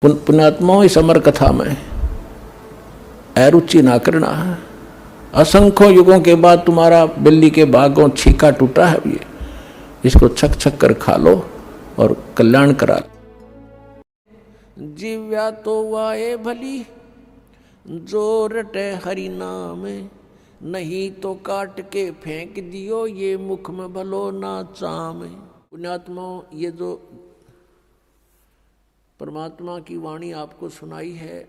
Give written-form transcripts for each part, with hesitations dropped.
पुण्यात्माओं, इस अमर कथा में अरुचि ना करना। असंख्यों युगों के बाद तुम्हारा बिल्ली के भागों छीका टूटा है, ये इसको छक छक कर खा लो और कल्याण करा लो। जीव्या तो वाए भली जो रटे हरि नाम, नहीं तो काट के फेंक दियो ये मुख में भलो ना चाम। पुण्यात्माओं, ये जो परमात्मा की वाणी आपको सुनाई है,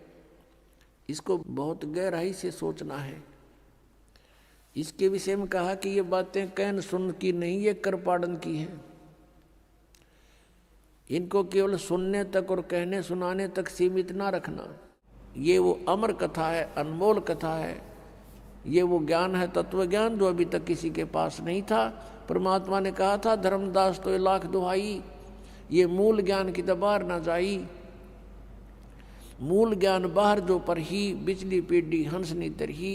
इसको बहुत गहराई से सोचना है। इसके विषय में कहा कि ये बातें कहन सुन की नहीं, ये कर पाड़न की है। इनको केवल सुनने तक और कहने सुनाने तक सीमित ना रखना। ये वो अमर कथा है, अनमोल कथा है। ये वो ज्ञान है, तत्व ज्ञान, जो अभी तक किसी के पास नहीं था। परमात्मा ने कहा था, धर्मदास तो लाख दुहाई, ये मूल ज्ञान की दबार ना जाई। मूल ज्ञान बाहर जो पर ही, बिजली पीढ़ी हंस नी तरही।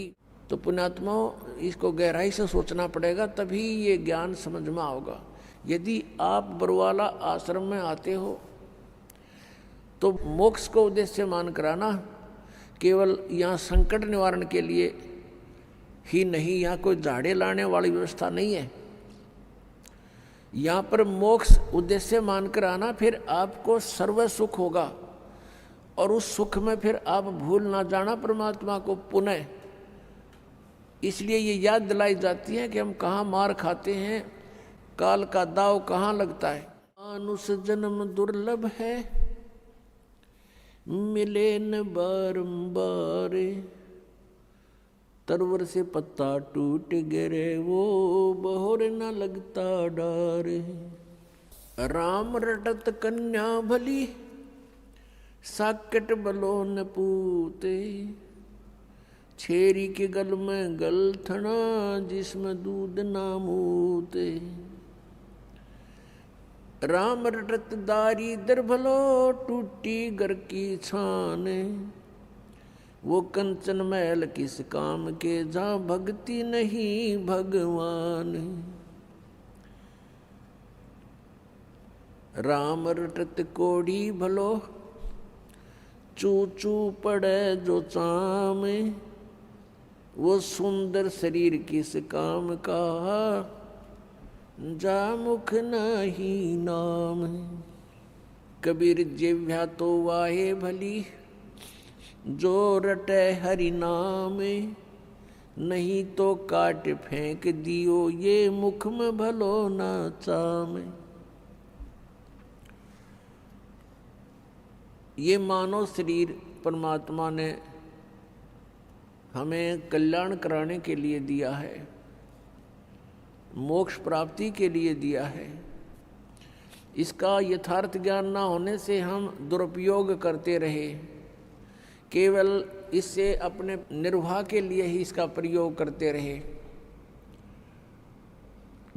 तो पुण्यात्माओं, इसको गहराई से सोचना पड़ेगा, तभी ये ज्ञान समझ में आओगा। यदि आप बरवाला आश्रम में आते हो तो मोक्ष को उद्देश्य मान कराना, केवल यहाँ संकट निवारण के लिए ही नहीं, यहाँ कोई झाड़े लाने वाली व्यवस्था नहीं है। यहाँ पर मोक्ष उद्देश्य मानकर आना, फिर आपको सर्व सुख होगा और उस सुख में फिर आप भूल ना जाना परमात्मा को पुनः। इसलिए ये याद दिलाई जाती है कि हम कहाँ मार खाते हैं, काल का दाव कहाँ लगता है। मानुष जन्म दुर्लभ है, मिले न बारंबार, तरवर से पत्ता टूट गिरे वो बहोर न लगता डार। राम रटत कन्या भली, साकट बलो न पूते, छेरी के गल में गलथना, जिसमें दूध ना मूते। राम रटत दारी दर भलो, टूटी घर की छान, वो कंचन महल किस काम के, जहाँ भक्ति नहीं भगवान। राम रटत कोड़ी भलो, चू चू पड़े जो चाम, वो सुंदर शरीर किस काम का, जा मुख नहीं नाम। कबीर जिह्वा तो वाहे भली, जो रटे हरि नाम, नहीं तो काट फेंक दियो ये मुख में भलो ना चाम। ये मानव शरीर परमात्मा ने हमें कल्याण कराने के लिए दिया है, मोक्ष प्राप्ति के लिए दिया है। इसका यथार्थ ज्ञान ना होने से हम दुरुपयोग करते रहे, केवल इससे अपने निर्वाह के लिए ही इसका प्रयोग करते रहे।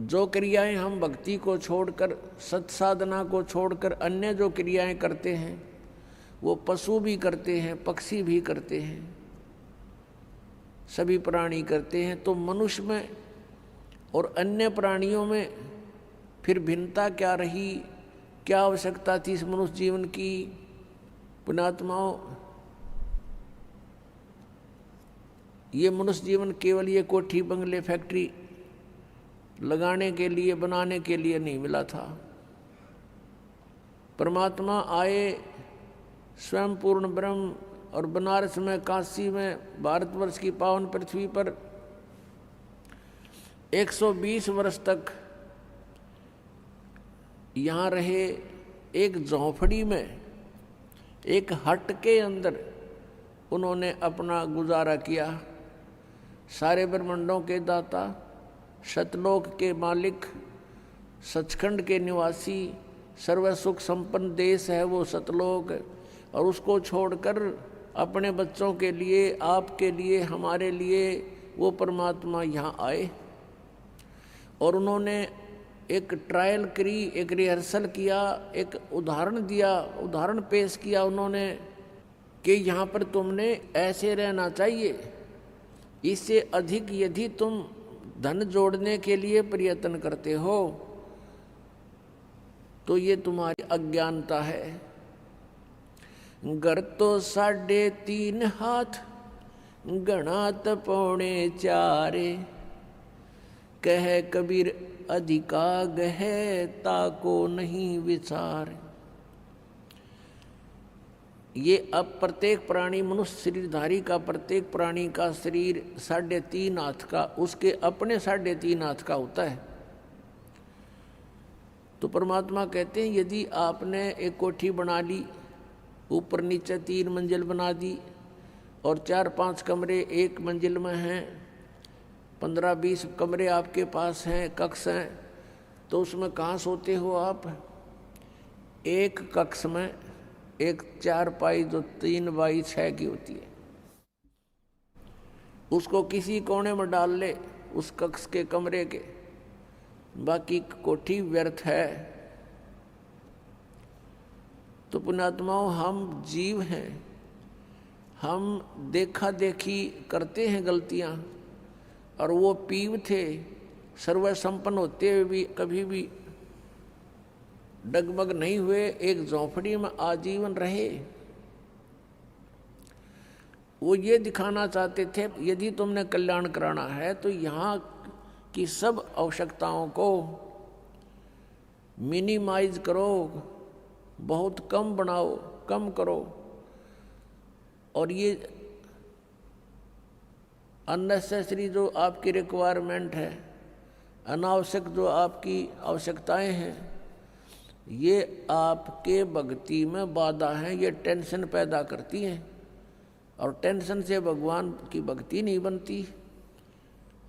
जो क्रियाएं हम भक्ति को छोड़कर, सत्साधना को छोड़कर अन्य जो क्रियाएं करते हैं, वो पशु भी करते हैं, पक्षी भी करते हैं, सभी प्राणी करते हैं। तो मनुष्य में और अन्य प्राणियों में फिर भिन्नता क्या रही, क्या आवश्यकता थी इस मनुष्य जीवन की। पुण्यात्माओं, ये मनुष्य जीवन केवल ये कोठी बंगले फैक्ट्री लगाने के लिए, बनाने के लिए नहीं मिला था। परमात्मा आए स्वयं पूर्ण ब्रह्म, और बनारस में, काशी में, भारतवर्ष की पावन पृथ्वी पर 120 वर्ष तक यहाँ रहे। एक झोंपड़ी में, एक हट के अंदर उन्होंने अपना गुजारा किया। सारे ब्रह्मांडों के दाता, सतलोक के मालिक, सचखंड के निवासी, सर्व सुख संपन्न देश है वो सतलोक, और उसको छोड़कर अपने बच्चों के लिए, आपके लिए, हमारे लिए वो परमात्मा यहाँ आए। और उन्होंने एक ट्रायल करी, एक रिहर्सल किया, एक उदाहरण दिया, उदाहरण पेश किया उन्होंने कि यहाँ पर तुमने ऐसे रहना चाहिए। इससे अधिक यदि तुम धन जोड़ने के लिए प्रयत्न करते हो तो ये तुम्हारी अज्ञानता है। घर तो 3.5 हाथ, घना त 4.25, कह कबीर अधिका गह, ताको नहीं विचार। ये अब प्रत्येक प्राणी, मनुष्य शरीरधारी का प्रत्येक प्राणी का शरीर 3.5 हाथ का, उसके अपने 3.5 हाथ का होता है। तो परमात्मा कहते हैं यदि आपने एक कोठी बना ली, ऊपर नीचे 3 मंजिल बना दी, और 4-5 कमरे एक मंजिल में हैं, 15-20 कमरे आपके पास हैं, कक्ष हैं, तो उसमें कहाँ सोते हो आप? एक कक्ष में एक 4पाई जो 3x6 की होती है, उसको किसी कोने में डाल ले उस कक्ष के कमरे के, बाकी कोठी व्यर्थ है। तो पुण्यात्माओं, हम जीव हैं, हम देखा देखी करते हैं गलतियां, और वो पीव थे, सर्व संपन्न होते हुए भी कभी भी डगमग नहीं हुए, एक झोंपड़ी में आजीवन रहे। वो ये दिखाना चाहते थे यदि तुमने कल्याण कराना है तो यहाँ की सब आवश्यकताओं को मिनिमाइज करो, बहुत कम बनाओ, कम करो, और ये अननेसेसरी जो आपकी रिक्वायरमेंट है, अनावश्यक जो आपकी आवश्यकताएं हैं, ये आपके भक्ति में बाधा हैं, ये टेंशन पैदा करती हैं, और टेंशन से भगवान की भक्ति नहीं बनती।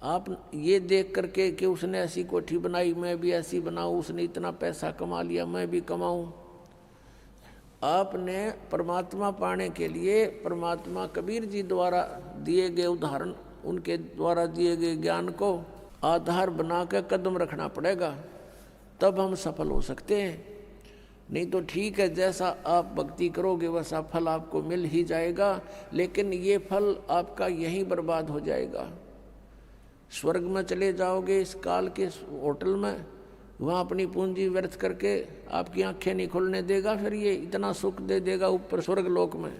आप ये देख करके कि उसने ऐसी कोठी बनाई, मैं भी ऐसी बनाऊं, उसने इतना पैसा कमा लिया, मैं भी कमाऊं। आपने परमात्मा पाने के लिए परमात्मा कबीर जी द्वारा दिए गए उदाहरण, उनके द्वारा दिए गए ज्ञान को आधार बना के कदम रखना पड़ेगा, तब हम सफल हो सकते हैं। नहीं तो ठीक है, जैसा आप भक्ति करोगे वैसा फल आपको मिल ही जाएगा, लेकिन ये फल आपका यहीं बर्बाद हो जाएगा। स्वर्ग में चले जाओगे इस काल के होटल में, वहाँ अपनी पूंजी व्यर्थ करके आपकी आंखें नहीं खुलने देगा, फिर ये इतना सुख दे देगा ऊपर स्वर्ग लोक में।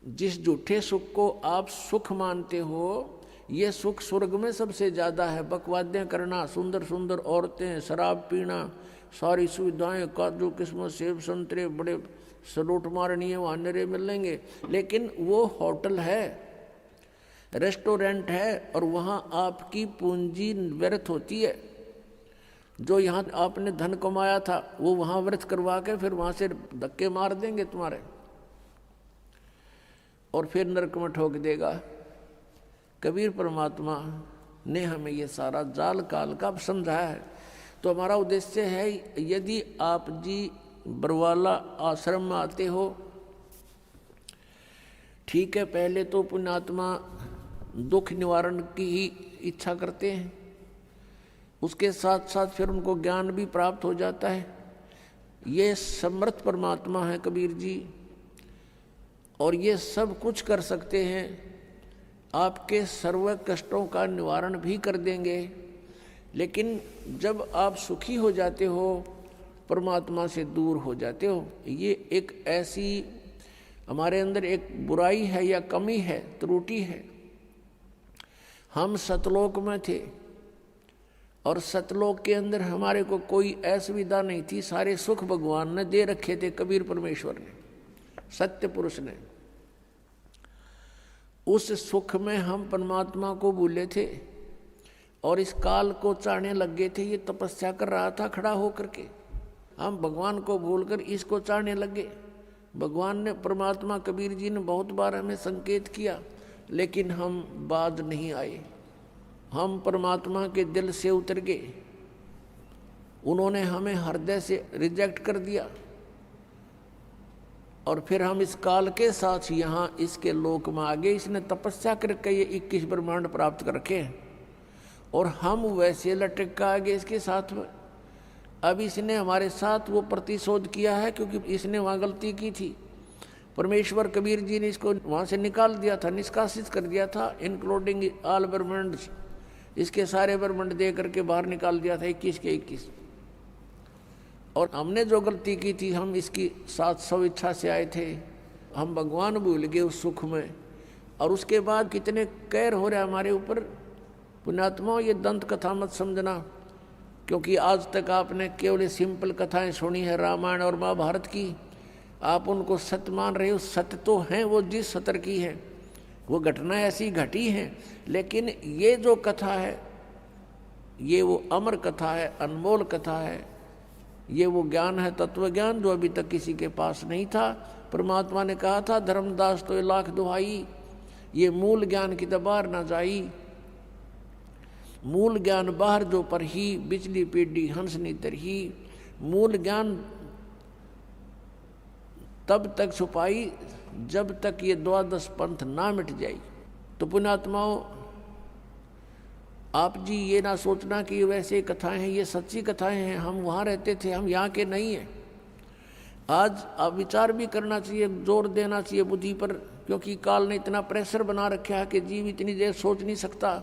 जिस झूठे सुख को आप सुख मानते हो, ये सुख स्वर्ग में सबसे ज़्यादा है। बकवादें करना, सुंदर सुंदर औरतें, शराब पीना, सारी सुविधाएं, काजू किस्मत, सेब संतरे, बड़े सलूट मारनी वहाँ नरे मिलेंगे, लेकिन वो होटल है, रेस्टोरेंट है, और वहाँ आपकी पूंजी व्यर्थ होती है। जो यहाँ आपने धन कमाया था वो वहाँ व्यर्थ करवा के फिर वहाँ से धक्के मार देंगे तुम्हारे, और फिर नरक में ठोक देगा। कबीर परमात्मा ने हमें ये सारा जाल काल का समझाया है। तो हमारा उद्देश्य है, यदि आप जी बरवाला आश्रम में आते हो, ठीक है, पहले तो पुण्यात्मा दुख निवारण की ही इच्छा करते हैं, उसके साथ साथ फिर उनको ज्ञान भी प्राप्त हो जाता है। ये समर्थ परमात्मा है कबीर जी, और ये सब कुछ कर सकते हैं, आपके सर्व कष्टों का निवारण भी कर देंगे। लेकिन जब आप सुखी हो जाते हो, परमात्मा से दूर हो जाते हो, ये एक ऐसी हमारे अंदर एक बुराई है या कमी है, त्रुटि है। हम सतलोक में थे, और सतलोक के अंदर हमारे को कोई असुविधा नहीं थी, सारे सुख भगवान ने दे रखे थे, कबीर परमेश्वर ने, सत्य पुरुष ने। उस सुख में हम परमात्मा को भूले थे और इस काल को चाहने लग गए थे। ये तपस्या कर रहा था खड़ा होकर के, हम भगवान को भूलकर इसको चाहने लगे। भगवान ने, परमात्मा कबीर जी ने बहुत बार हमें संकेत किया, लेकिन हम बाज नहीं आए, हम परमात्मा के दिल से उतर गए। उन्होंने हमें हृदय से रिजेक्ट कर दिया, और फिर हम इस काल के साथ यहाँ इसके लोक में आ गए। इसने तपस्या करके ये 21 ब्रह्मांड प्राप्त कर रखे हैं, और हम वैसे लटक के आ गए इसके साथ में। अब इसने हमारे साथ वो प्रतिशोध किया है, क्योंकि इसने वहाँ गलती की थी। परमेश्वर कबीर जी ने इसको वहाँ से निकाल दिया था, निष्कासित कर दिया था, इंक्लूडिंग ऑल ब्रह्मांड, इसके सारे ब्रह्मांड दे करके बाहर निकाल दिया था 21 के 21। और हमने जो गलती की थी, हम इसकी साथ स्व इच्छा से आए थे, हम भगवान भूल गए उस सुख में, और उसके बाद कितने कहर हो रहे हमारे ऊपर। पुण्यात्माओं, ये दंत कथा मत समझना, क्योंकि आज तक आपने केवल सिंपल कथाएं सुनी है रामायण और महाभारत की, आप उनको सत्य मान रहे हो। सत्य तो हैं वो जिस सतर की है, वो घटना ऐसी घटी है, लेकिन ये जो कथा है ये वो अमर कथा है, अनमोल कथा है, ये वो ज्ञान है, तत्व ज्ञान, जो अभी तक किसी के पास नहीं था। परमात्मा ने कहा था धर्मदास तो लाख दुहाई, ये मूल ज्ञान की दबार ना जाई। मूल ज्ञान बाहर जो पर ही, बिजली पीढ़ी हंसनी तरही। मूल ज्ञान तब तक छुपाई जब तक ये द्वादश पंथ ना मिट जाए। तो पुण्यात्माओं, आप जी ये ना सोचना कि वैसे कथाएं हैं, ये सच्ची कथाएं हैं, हम वहाँ रहते थे, हम यहाँ के नहीं हैं। आज आप विचार भी करना चाहिए, जोर देना चाहिए बुद्धि पर, क्योंकि काल ने इतना प्रेशर बना रखा है कि जीव इतनी देर सोच नहीं सकता।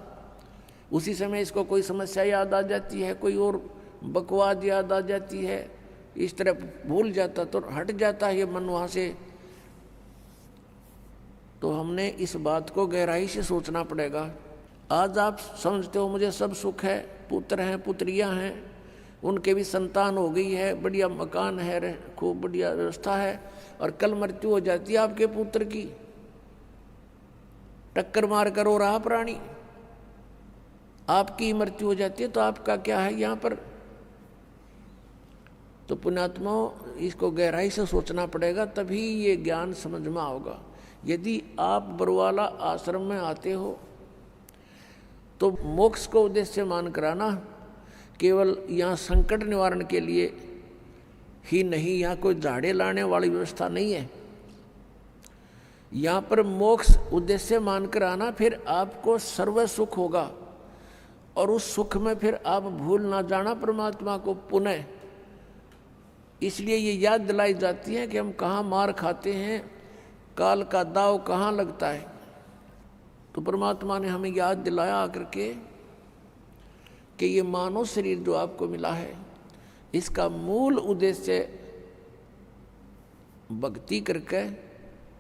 उसी समय इसको कोई समस्या याद आ जाती है, कोई और बकवाद याद आ जाती है, इस तरह भूल जाता तो हट जाता है ये मन वहाँ से। तो हमने इस बात को गहराई से सोचना पड़ेगा। आज आप समझते हो मुझे सब सुख है, पुत्र हैं पुत्रियां हैं, उनके भी संतान हो गई है, बढ़िया मकान है, खूब बढ़िया व्यवस्था है, और कल मृत्यु हो जाती है आपके पुत्र की, टक्कर मार कर रो रहा प्राणी, आपकी मृत्यु हो जाती है, तो आपका क्या है यहाँ पर। तो पुण्यात्माओं, इसको गहराई से सोचना पड़ेगा, तभी ये ज्ञान समझ में आओगा। यदि आप बरवाला आश्रम में आते हो तो मोक्ष को उद्देश्य मान कराना, केवल यहाँ संकट निवारण के लिए ही नहीं, यहाँ कोई झाड़े लाने वाली व्यवस्था नहीं है। यहाँ पर मोक्ष उद्देश्य मान कर आना, फिर आपको सर्व सुख होगा, और उस सुख में फिर आप भूल ना जाना परमात्मा को पुनः। इसलिए ये याद दिलाई जाती है कि हम कहाँ मार खाते हैं, काल का दाव कहाँ लगता है। तो परमात्मा ने हमें याद दिलाया आकर के कि ये मानव शरीर जो आपको मिला है, इसका मूल उद्देश्य भक्ति करके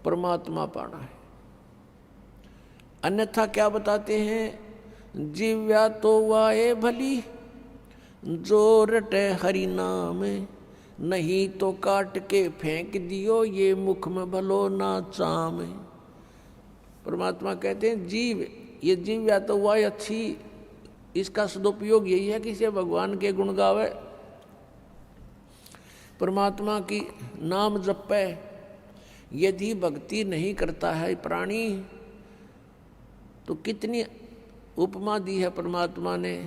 परमात्मा पाना है। अन्यथा क्या बताते हैं, जीव्या तो वाए भली जो रटे हरि नाम, नहीं तो काट के फेंक दियो ये मुख में भलो ना चाम। परमात्मा कहते हैं जीव, ये जीव या तो वाह अच्छी, इसका सदुपयोग यही है कि इसे भगवान के गुण गावे, परमात्मा की नाम जपे। यदि भक्ति नहीं करता है प्राणी, तो कितनी उपमा दी है परमात्मा ने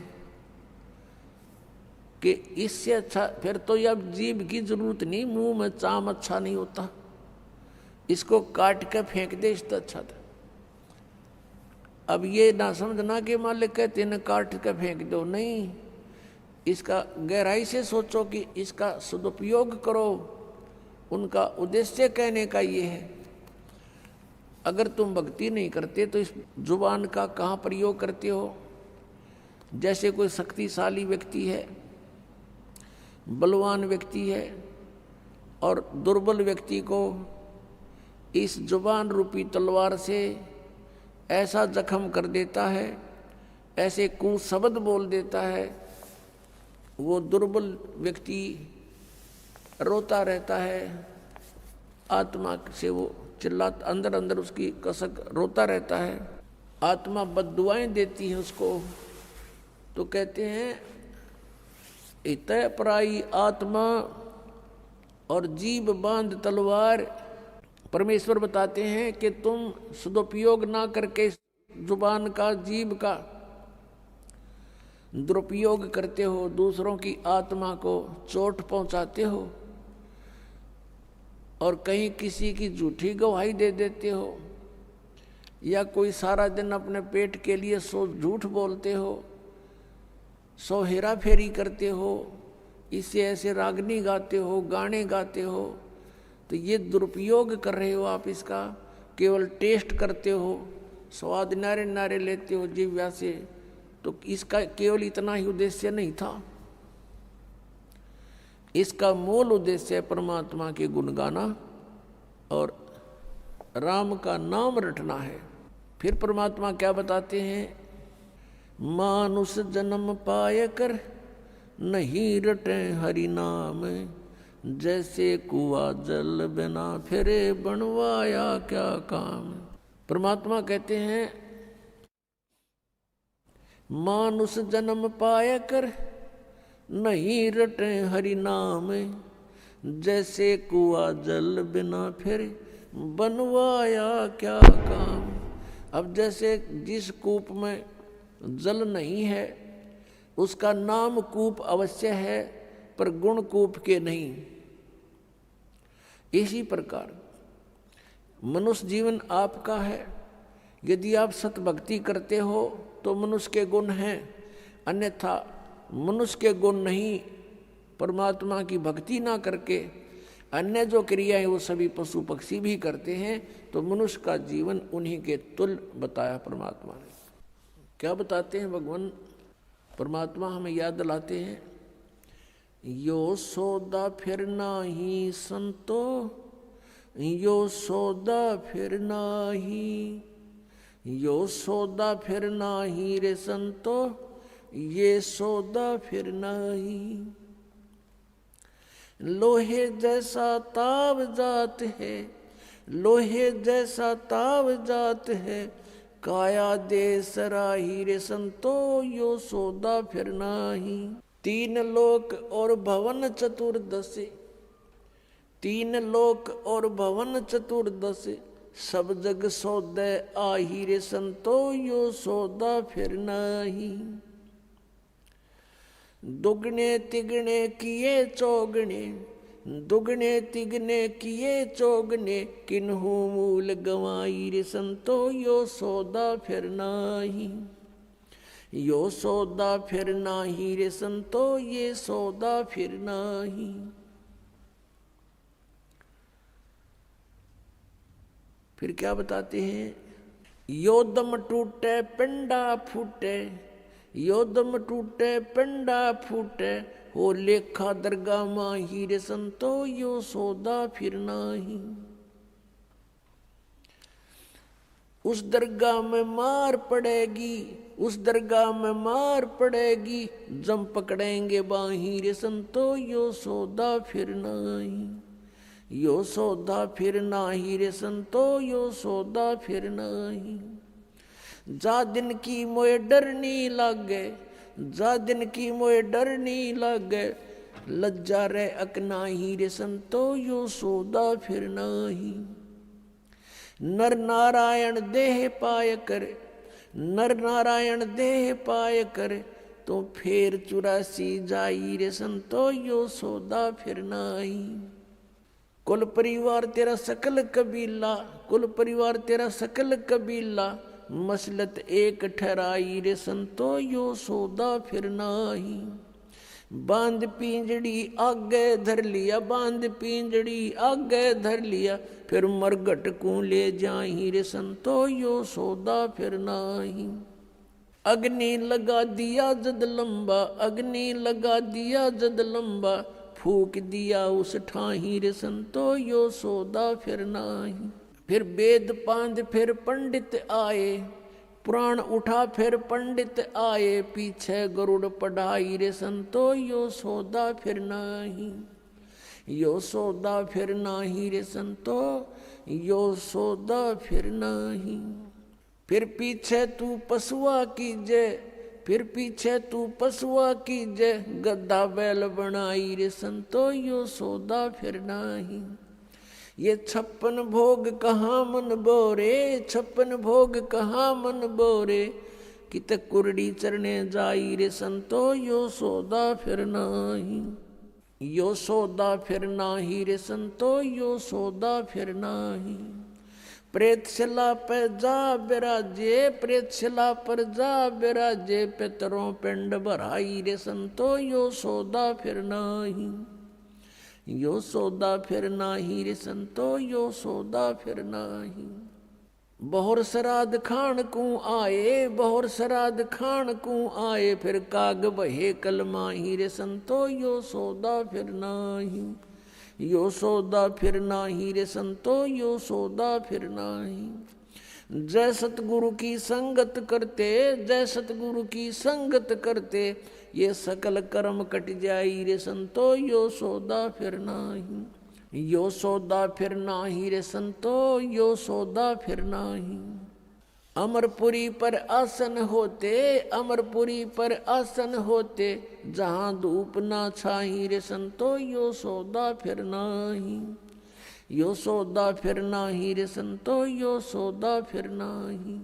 कि इससे अच्छा फिर तो अब जीव की जरूरत नहीं, मुंह में चाम अच्छा नहीं होता, इसको काट के फेंक दे इससे अच्छा था। अब ये ना समझना कि मालिक कहते हैं काट के फेंक दो, नहीं, इसका गहराई से सोचो कि इसका सदुपयोग करो। उनका उद्देश्य कहने का ये है, अगर तुम भक्ति नहीं करते तो इस जुबान का कहाँ प्रयोग करते हो। जैसे कोई शक्तिशाली व्यक्ति है, बलवान व्यक्ति है, और दुर्बल व्यक्ति को इस जुबान रूपी तलवार से ऐसा जख्म कर देता है, ऐसे कुशब्द बोल देता है, वो दुर्बल व्यक्ति रोता रहता है, आत्मा से वो चिल्लाता, अंदर अंदर उसकी कसक रोता रहता है, आत्मा बद्दुआएं देती है उसको। तो कहते हैं इतः पराई आत्मा और जीव बांध तलवार। परमेश्वर बताते हैं कि तुम सदुपयोग ना करके जुबान का, जीव का दुरुपयोग करते हो, दूसरों की आत्मा को चोट पहुंचाते हो, और कहीं किसी की झूठी गवाही दे देते हो, या कोई सारा दिन अपने पेट के लिए 100 झूठ बोलते हो, 100 हेरा फेरी करते हो, इससे ऐसे रागनी गाते हो, गाने गाते हो, तो ये दुरुपयोग कर रहे हो आप इसका। केवल टेस्ट करते हो, स्वाद नारे नारे लेते हो जिह्वा से, तो इसका केवल इतना ही उद्देश्य नहीं था। इसका मूल उद्देश्य है परमात्मा के गुण गाना और राम का नाम रटना है। फिर परमात्मा क्या बताते हैं, मानुष जन्म पाए कर नहीं रटे हरि नाम, जैसे कुआ जल बिना फिरे बनवाया क्या काम। परमात्मा कहते हैं मानुष जन्म पाए कर नहीं रटे हरि नाम, जैसे कुआ जल बिना फिरे बनवाया क्या काम। अब जैसे जिस कूप में जल नहीं है उसका नाम कूप अवश्य है पर गुण कूप के नहीं, इसी प्रकार मनुष्य जीवन आपका है। यदि आप सतभक्ति करते हो तो मनुष्य के गुण हैं, अन्यथा मनुष्य के गुण नहीं। परमात्मा की भक्ति ना करके अन्य जो क्रिया है वो सभी पशु पक्षी भी करते हैं, तो मनुष्य का जीवन उन्हीं के तुल्य बताया परमात्मा ने। क्या बताते हैं भगवान परमात्मा, हमें याद दिलाते हैं, यो सौदा फिर नाही संतो, यो सौदा फिर नाही, यो सौदा फिर नाही रे संतो, ये सौदा फिर नाही। लोहे जैसा ताव जात है, लोहे जैसा ताव जात है, काया दे सराही रे संतो, यो सौदा फिर नाही। तीन लोक और भवन चतुर्दश, तीन लोक और भवन चतुर्दश, सब जग सौदे आही रे संतो, यो सौदा फिर नाही। दुगने तिगने किए चौगने, दुगने तिगने किए चौगने, किन्हू मूल गवाई रे संतो, यो सौदा फिर नाही। यो सौदा फिर नाही रे संतो, ये सौदा फिर नाही। फिर क्या बताते हैं, यो दम टूटे पिंडा फूटे, यो दम टूटे पिंडा फूटे, हो लेखा दरगाह माही रे संतो, यो सौदा फिर नाही। उस दरगाह में मार पड़ेगी, उस दरगाह में मार पड़ेगी, जम पकड़ेंगे बाही रे संतो, यो सौदा फिर नाही। यो सौदा फिर नाही रे संतो, यो सौदा फिर नाही। जा दिन की मोए डरनी लागे, जा दिन की मोए डरनी लागे, लज्जा रे अकनाही रे संतो, यो सौदा फिर नाही। नर नारायण देह पाय करे, नर नारायण देह पाय करे, तो फेर 84 जाई रे संतो, यो सौदा फिर नाही। कुल परिवार तेरा सकल कबीला, कुल परिवार तेरा सकल कबीला, मसलत एक ठहराई रे संतो, यो सौदा फिर नाही। बांध पिंजड़ी आगे धर लिया, बांध पिंजड़ी आगे धर लिया, फिर मरघट को ले जाही रे संतो, यो सौदा फिर नाही। अग्नि लगा दिया जद लंबा, अग्नि लगा दिया जद लंबा, फूक दिया उस ठाही रे संतो, यो सौदा फिर नाही। फिर वेद पांध फिर पंडित आए, पुराण उठा फिर पंडित आए, पीछे गरुड़ पढ़ाई रे संतो, यो सौदा फिर नाही। यो सौदा फिर नाही रे संतो, यो सौदा फिर नाही। फिर पीछे तू पशुआ कीजे, फिर पीछे तू पशुआ कीजे, गद्दा बैल बनाई रे संतो, यो सौदा फिर नाही। ये 56 भोग कहाँ मन बोरे, 56 भोग कहाँ मन बोरे, कित कुरड़ी चरने जाई रे संतो, यो सौदा फिर नाही। यो सौदा फिर नाही रे संतो, यो सौदा फिर नाही। प्रेतशिला पे जा बिराजे, प्रेतशिला पर जा बिराजे, पितरों पिंड भराई रे संतो, यो सौदा फिर नाही। यो सौदा फिर नाही रे संतो, यो सौदा फिर नाही। बहुर श्राद्ध खान को आए, बहुर श्राद्ध खान को आए, फिर काग बहे कलमाही रे संतो, यो सौदा फिर नाही। यो सौदा फिर नाही रे संतो, यो सौदा फिर नाही। जय सतगुरु की संगत करते, जय सतगुरु की संगत करते, ये सकल कर्म कट जाई रे संतो, यो सौदा फिर नाही। यो सौदा फिर नाही रे संतो, यो सौदा फिर नाही। अमरपुरी पर आसन होते, अमरपुरी पर आसन होते, जहाँ धूप ना छाई रे संतो, यो सौदा फिर नाही। यो सौदा फिर नाही रे संतो, यो सौदा फिर नाही।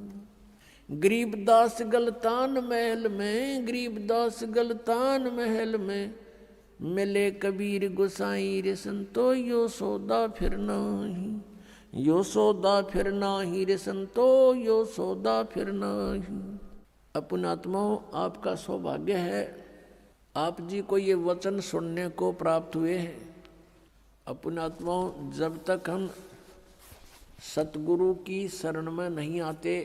गरीबदास गलतान महल में, गरीबदास गलतान महल में, मिले कबीर गोसाई रे संतो, यो सौदा फिर नाही। यो सौदा फिर नाही रे संतो, यो सौदा फिर नाही। अपनात्माओं, आपका सौभाग्य है, आप जी को ये वचन सुनने को प्राप्त हुए हैं। अपनात्माओं, जब तक हम सतगुरु की शरण में नहीं आते,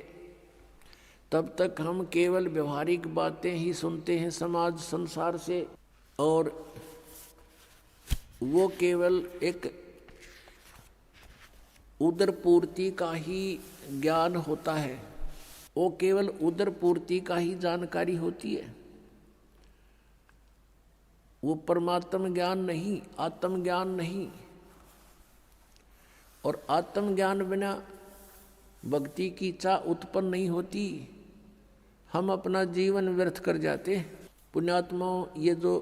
तब तक हम केवल व्यवहारिक बातें ही सुनते हैं समाज संसार से, और वो केवल एक उदर पूर्ति का ही ज्ञान होता है, वो केवल उदर पूर्ति का ही जानकारी होती है। वो परमात्म ज्ञान नहीं, आत्म ज्ञान नहीं। और आत्म ज्ञान बिना भक्ति की इच्छा उत्पन्न नहीं होती, हम अपना जीवन व्यर्थ कर जाते। पुण्यात्माओं, ये जो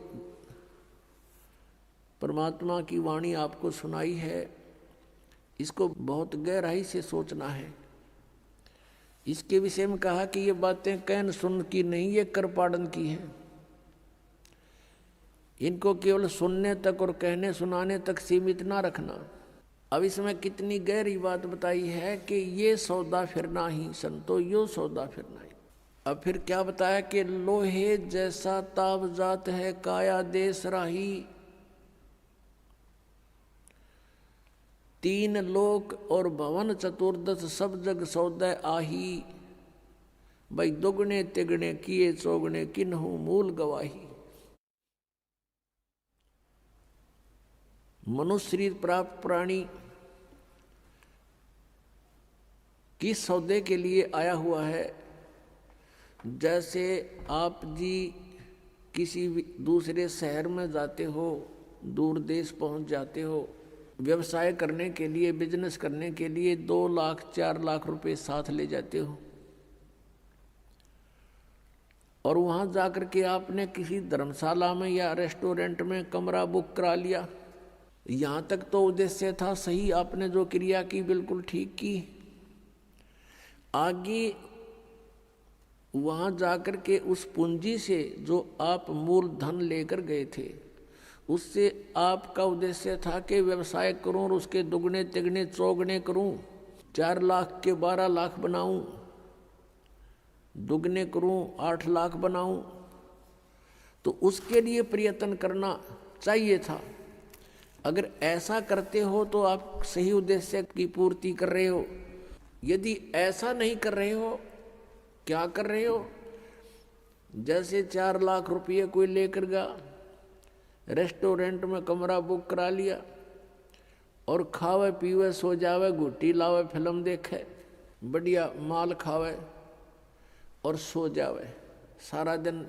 परमात्मा की वाणी आपको सुनाई है, इसको बहुत गहराई से सोचना है। इसके विषय में कहा कि ये बातें कहन सुन की नहीं, ये कर पाड़न की है। इनको केवल सुनने तक और कहने सुनाने तक सीमित ना रखना। अब इसमें कितनी गहरी बात बताई है कि ये सौदा फिर नाही संतो, यो सौदा फिर नाही। अब फिर क्या बताया कि लोहे जैसा ताव जात है काया देश राही, तीन लोक और भवन चतुर्दश सब जग सौदे आही, भाई दुगने तिगने किए चौगने किन्हू मूल गवाही। मनुष्य शरीर प्राप्त प्राणी किस सौदे के लिए आया हुआ है? जैसे आप जी किसी दूसरे शहर में जाते हो, दूर देश पहुंच जाते हो, व्यवसाय करने के लिए, बिजनेस करने के लिए 2 लाख 4 लाख रुपए साथ ले जाते हो, और वहां जाकर के आपने किसी धर्मशाला में या रेस्टोरेंट में कमरा बुक करा लिया। यहाँ तक तो उद्देश्य था सही, आपने जो क्रिया की बिल्कुल ठीक की। आगे वहां जाकर के उस पूंजी से जो आप मूल धन लेकर गए थे, उससे आपका उद्देश्य था कि व्यवसाय करूं और उसके दुगने तिगने चौगने करूं, 4 लाख के 12 लाख बनाऊं, दुगने करूं 8 लाख बनाऊं। तो उसके लिए प्रयत्न करना चाहिए था। अगर ऐसा करते हो तो आप सही उद्देश्य की पूर्ति कर रहे हो। यदि ऐसा नहीं कर रहे हो, क्या कर रहे हो? जैसे 4 लाख रुपये कोई लेकर गया, रेस्टोरेंट में कमरा बुक करा लिया और खावे पीवे सो जावे, घुट्टी लावे, फिल्म देखे, बढ़िया माल खावे और सो जावे, सारा दिन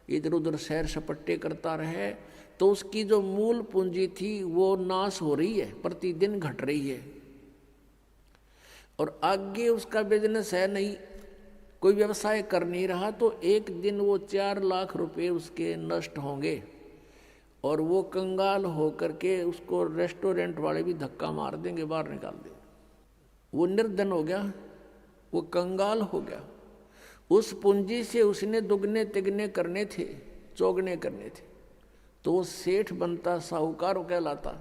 इधर उधर सैर सपट्टे करता रहे, तो उसकी जो मूल पूंजी थी वो नाश हो रही है, प्रतिदिन घट रही है। और आगे उसका बिजनेस है नहीं, कोई व्यवसाय कर नहीं रहा, तो एक दिन वो 4 लाख रुपए उसके नष्ट होंगे और वो कंगाल होकर के उसको रेस्टोरेंट वाले भी धक्का मार देंगे, बाहर निकाल देंगे। वो निर्धन हो गया, वो कंगाल हो गया। उस पूंजी से उसने दुगने तिगने करने थे, चौगने करने थे, तो वो सेठ बनता, साहूकार कहलाता।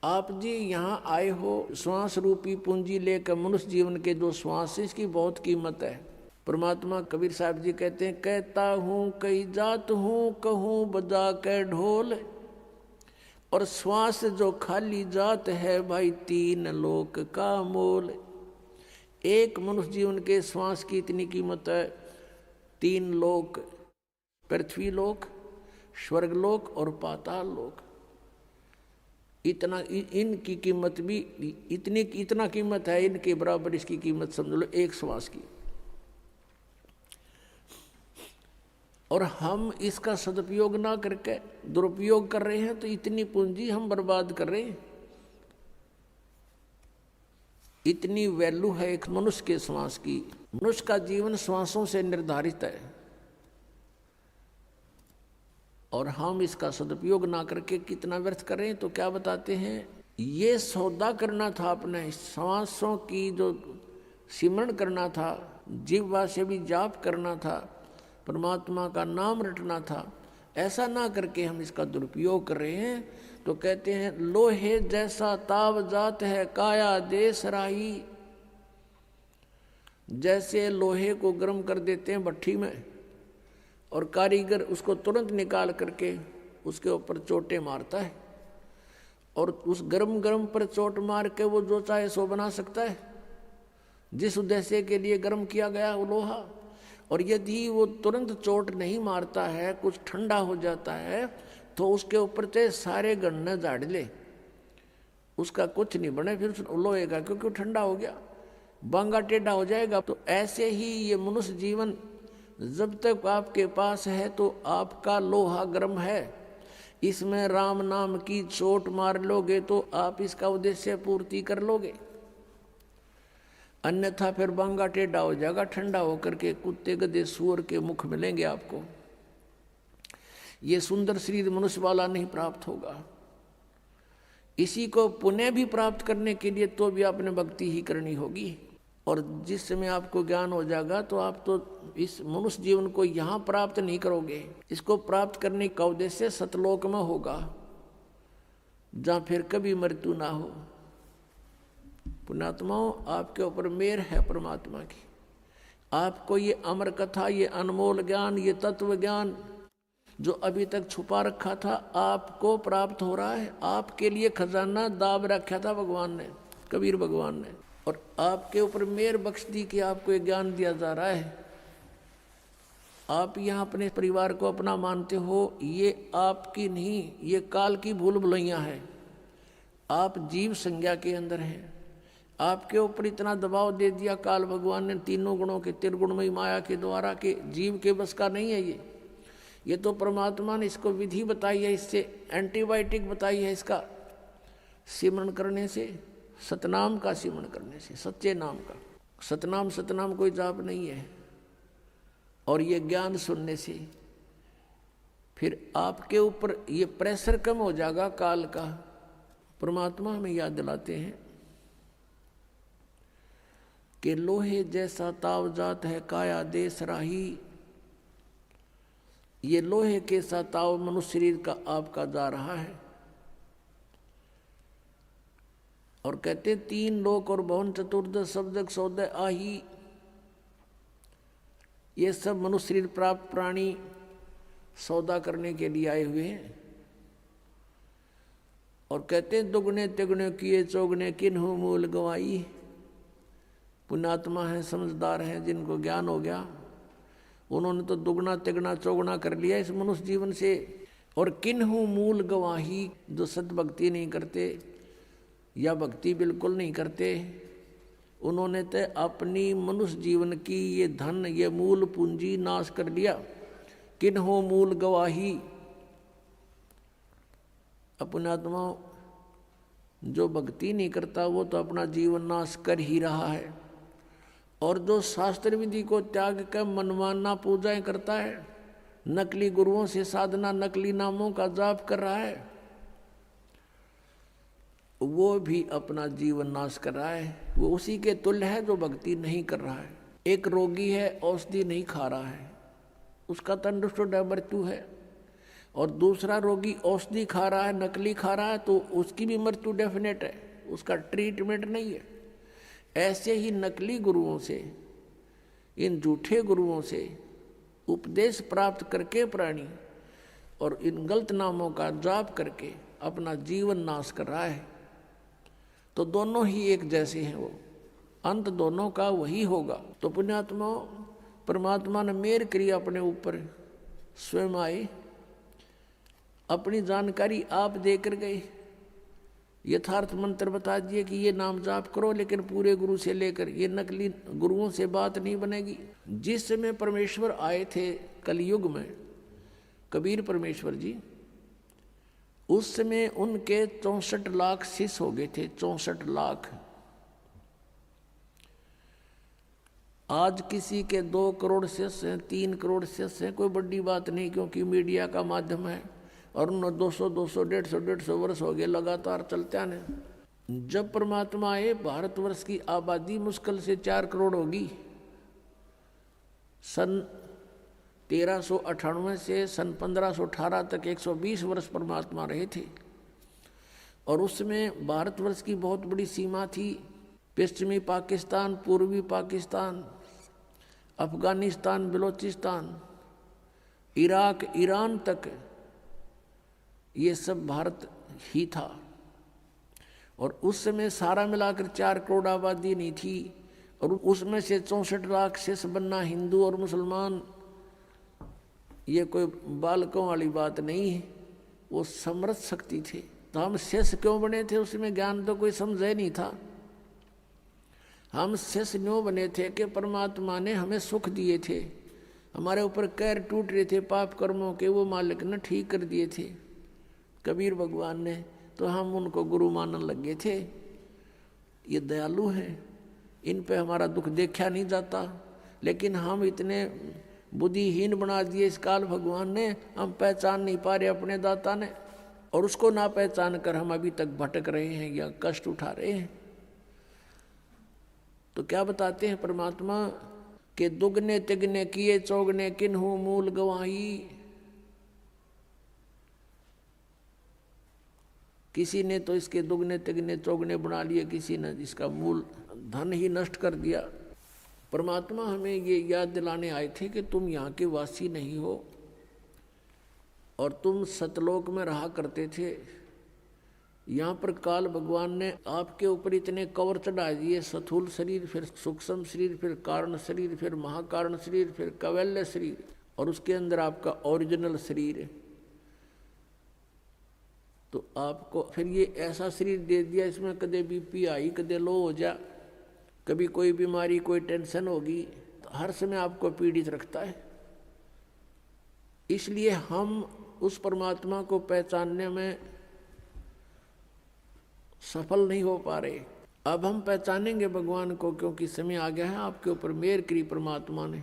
आप जी यहाँ आए हो श्वास रूपी पूंजी लेकर, मनुष्य जीवन के जो श्वास है, इसकी बहुत कीमत है। परमात्मा कबीर साहब जी कहते हैं, कहता हूँ कई जात हूँ, कहूँ बजा के ढोल, और श्वास जो खाली जात है भाई 3 लोक का मोल। एक मनुष्य जीवन के श्वास की इतनी कीमत है। 3 लोक, पृथ्वी लोक, स्वर्ग लोक और पाताल लोक। इतना इनकी कीमत भी इतना कीमत है, इनके बराबर इसकी कीमत समझ लो एक श्वास की। और हम इसका सदुपयोग ना करके दुरुपयोग कर रहे हैं, तो इतनी पूंजी हम बर्बाद कर रहे हैं। इतनी वैल्यू है एक मनुष्य के श्वास की। मनुष्य का जीवन श्वासों से निर्धारित है, और हम इसका सदुपयोग ना करके कितना व्यर्थ करें। तो क्या बताते हैं, ये सौदा करना था, अपने श्वासों की जो सिमरण करना था, जिह्वा से भी जाप करना था, परमात्मा का नाम रटना था, ऐसा ना करके हम इसका दुरुपयोग कर रहे हैं। तो कहते हैं लोहे जैसा ताव जात है काया देश राही। जैसे लोहे को गर्म कर देते हैं भट्ठी में, और कारीगर उसको तुरंत निकाल करके उसके ऊपर चोटें मारता है, और उस गरम पर चोट मार के वो जो चाहे सो बना सकता है, जिस उद्देश्य के लिए गर्म किया गया वो लोहा। और यदि वो तुरंत चोट नहीं मारता है, कुछ ठंडा हो जाता है, तो उसके ऊपर चाहे सारे गन्ने झाड़ ले, उसका कुछ नहीं बने फिर लोहे का, क्योंकि ठंडा हो गया, बांगा टेढ़ा हो जाएगा। तो ऐसे ही ये मनुष्य जीवन जब तक आपके पास है तो आपका लोहा गर्म है। इसमें राम नाम की चोट मार लोगे तो आप इसका उद्देश्य पूर्ति कर लोगे, अन्यथा फिर बांगा टेढ़ा हो जाएगा, ठंडा होकर के कुत्ते गधे सूअर के मुख मिलेंगे आपको। ये सुंदर शरीर मनुष्य वाला नहीं प्राप्त होगा। इसी को पुण्य भी प्राप्त करने के लिए तो भी आपने भक्ति ही करनी होगी। और जिस समय आपको ज्ञान हो जाएगा तो आप तो इस मनुष्य जीवन को यहाँ प्राप्त नहीं करोगे, इसको प्राप्त करने का उद्देश्य सतलोक में होगा, जहाँ फिर कभी मृत्यु ना हो। पुण्यात्माओं, आपके ऊपर मेहर है परमात्मा की। आपको ये अमर कथा, ये अनमोल ज्ञान, ये तत्व ज्ञान जो अभी तक छुपा रखा था, आपको प्राप्त हो रहा है। आपके लिए खजाना दाब रखा था भगवान ने, कबीर भगवान ने, और आपके ऊपर मेहर बख्श दी कि आपको ये ज्ञान दिया जा रहा है। आप यहाँ अपने परिवार को अपना मानते हो, ये आपकी नहीं, ये काल की भूल भुलैया है। आप जीव संज्ञा के अंदर हैं। आपके ऊपर इतना दबाव दे दिया काल भगवान ने, तीनों गुणों के त्रिगुणमयी माया के द्वारा, के जीव के बस का नहीं है ये तो परमात्मा ने इसको विधि बताई है, इससे एंटीबायोटिक बताई है, इसका सिमरण करने से, सतनाम का सिमरण करने से, सच्चे नाम का। सतनाम कोई जाप नहीं है। और ये ज्ञान सुनने से फिर आपके ऊपर ये प्रेशर कम हो जाएगा काल का। परमात्मा हमें याद दिलाते हैं कि लोहे जैसा ताव जात है काया देश राही। ये लोहे के साथ ताव मनुष्य शरीर का आपका जा रहा है। और कहते तीन लोक और भवन चतुर्दश शब्दक सौदय आही। ये सब मनुष्य शरीर प्राप्त प्राणी सौदा करने के लिए आए हुए हैं। और कहते दुगने तिगने किए चौगने किन्हु मूल गवाई। पुण्यात्मा है, समझदार हैं, जिनको ज्ञान हो गया, उन्होंने तो दुगना तिगना चौगना कर लिया इस मनुष्य जीवन से। और किन्हु मूल गवाही, जो सद्भक्ति नहीं करते या भक्ति बिल्कुल नहीं करते, उन्होंने तो अपनी मनुष्य जीवन की ये धन, ये मूल पूंजी नाश कर लिया। किन्हु मूल गवाही। पुण्यात्मा, जो भक्ति नहीं करता वो तो अपना जीवन नाश कर ही रहा है। और जो शास्त्र विधि को त्याग कर मनमाना पूजाएं करता है, नकली गुरुओं से साधना, नकली नामों का जाप कर रहा है, वो भी अपना जीवन नाश कर रहा है। वो उसी के तुल्य है जो भक्ति नहीं कर रहा है। एक रोगी है, औषधि नहीं खा रहा है, उसका तंदुरुस्त मृत्यु है। और दूसरा रोगी औषधि खा रहा है, नकली खा रहा है, तो उसकी भी मृत्यु डेफिनेट है, उसका ट्रीटमेंट नहीं है। ऐसे ही नकली गुरुओं से, इन झूठे गुरुओं से उपदेश प्राप्त करके प्राणी और इन गलत नामों का जाप करके अपना जीवन नाश कर रहा है। तो दोनों ही एक जैसे हैं, वो अंत दोनों का वही होगा। तो पुण्यात्मा, परमात्मा ने मेहर करी अपने ऊपर, स्वयं आए, अपनी जानकारी आप देकर गए। यथार्थ मंत्र बता दिए कि ये नाम जाप करो, लेकिन पूरे गुरु से लेकर, ये नकली गुरुओं से बात नहीं बनेगी। जिस समय परमेश्वर आए थे कलयुग में, कबीर परमेश्वर जी, उस समय उनके 64 लाख शिष्य हो गए थे, 64 लाख। आज किसी के 2 करोड़ शिष्य हैं, 3 करोड़ शिष्य हैं, कोई बड़ी बात नहीं, क्योंकि मीडिया का माध्यम है। और उन 200 150 वर्ष हो गए लगातार चलते आने। जब परमात्मा आए, भारतवर्ष की आबादी मुश्किल से 4 करोड़ होगी। सन 1398 से सन 1518 तक 120 वर्ष परमात्मा रहे थे। और उसमें भारतवर्ष की बहुत बड़ी सीमा थी। पश्चिमी पाकिस्तान, पूर्वी पाकिस्तान, अफगानिस्तान, बलोचिस्तान, इराक, ईरान तक, ये सब भारत ही था। और उस समय सारा मिलाकर 4 करोड़ आबादी नहीं थी। और उसमें से 64 लाख शिष्य बनना, हिंदू और मुसलमान, ये कोई बालकों वाली बात नहीं है। वो समृद्ध शक्ति थे। तो हम शिष्य क्यों बने थे? उसमें ज्ञान तो कोई समझे नहीं था। हम शिष्य क्यों बने थे कि परमात्मा ने हमें सुख दिए थे, हमारे ऊपर कैर टूट रहे थे पाप कर्मों के, वो मालिक ने ठीक कर दिए थे कबीर भगवान ने। तो हम उनको गुरु मानने लग गए थे। ये दयालु हैं, इन पे हमारा दुख देखा नहीं जाता, लेकिन हम इतने बुद्धिहीन बना दिए इस काल भगवान ने, हम पहचान नहीं पा रहे अपने दाता ने। और उसको ना पहचान कर हम अभी तक भटक रहे हैं या कष्ट उठा रहे हैं। तो क्या बताते हैं परमात्मा के दुगने तिगने किए चौगने किन्हू मूल गवाही। किसी ने तो इसके दुगने तिगने चौगने बना लिए, किसी ने इसका मूल धन ही नष्ट कर दिया। परमात्मा हमें ये याद दिलाने आए थे कि तुम यहाँ के वासी नहीं हो और तुम सतलोक में रहा करते थे। यहाँ पर काल भगवान ने आपके ऊपर इतने कवर चढ़ा दिए, स्थूल शरीर, फिर सूक्ष्म शरीर, फिर कारण शरीर, फिर महाकारण शरीर, फिर कैवल्य शरीर, और उसके अंदर आपका ओरिजिनल शरीर है। तो आपको फिर ये ऐसा शरीर दे दिया, इसमें कदे बीपी आई, कदे लो हो जा, कभी कोई बीमारी, कोई टेंशन होगी, तो हर समय आपको पीड़ित रखता है। इसलिए हम उस परमात्मा को पहचानने में सफल नहीं हो पा रहे। अब हम पहचानेंगे भगवान को, क्योंकि समय आ गया है। आपके ऊपर मेहर करी परमात्मा ने,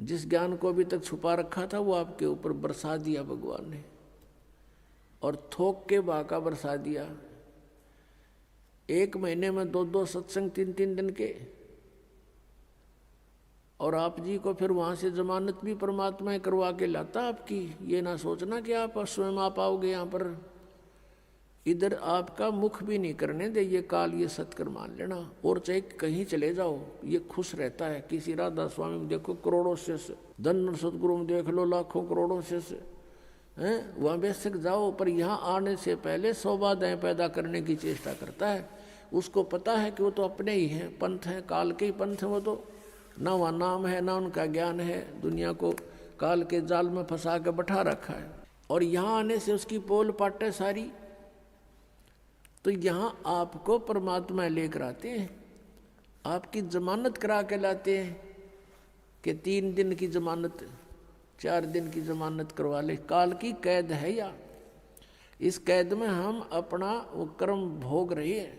जिस ज्ञान को अभी तक छुपा रखा था वो आपके ऊपर बरसा दिया भगवान ने, और थोक के बाका बरसा दिया। 1 महीने में 2-2 सत्संग 3-3 दिन के, और आप जी को फिर वहाँ से जमानत भी परमात्मा करवा के लाता आपकी। ये ना सोचना कि आप स्वयं आ पाओगे यहाँ पर, इधर आपका मुख भी नहीं करने दे ये काल, ये सत्कर मान लेना। और चाहे कहीं चले जाओ ये खुश रहता है। किसी राधा स्वामी में देखो करोड़ों शिष्य, धन सतगुरु में देख लो लाखों करोड़ों शिष्य हैं, वहाँ बेशक जाओ, पर यहाँ आने से पहले 100 बाधाएं पैदा करने की चेष्टा करता है। उसको पता है कि वो तो अपने ही हैं, पंथ हैं, काल के ही पंथ हैं। वो तो ना वहाँ नाम है, ना उनका ज्ञान है, दुनिया को काल के जाल में फंसा के बैठा रखा है। और यहाँ आने से उसकी पोल पाटे सारी। तो यहाँ आपको परमात्मा लेकर आते हैं, आपकी जमानत करा के लाते हैं कि 3 दिन की जमानत, 4 दिन की जमानत करवा ले। काल की कैद है या इस कैद में हम अपना वो कर्म भोग रहे हैं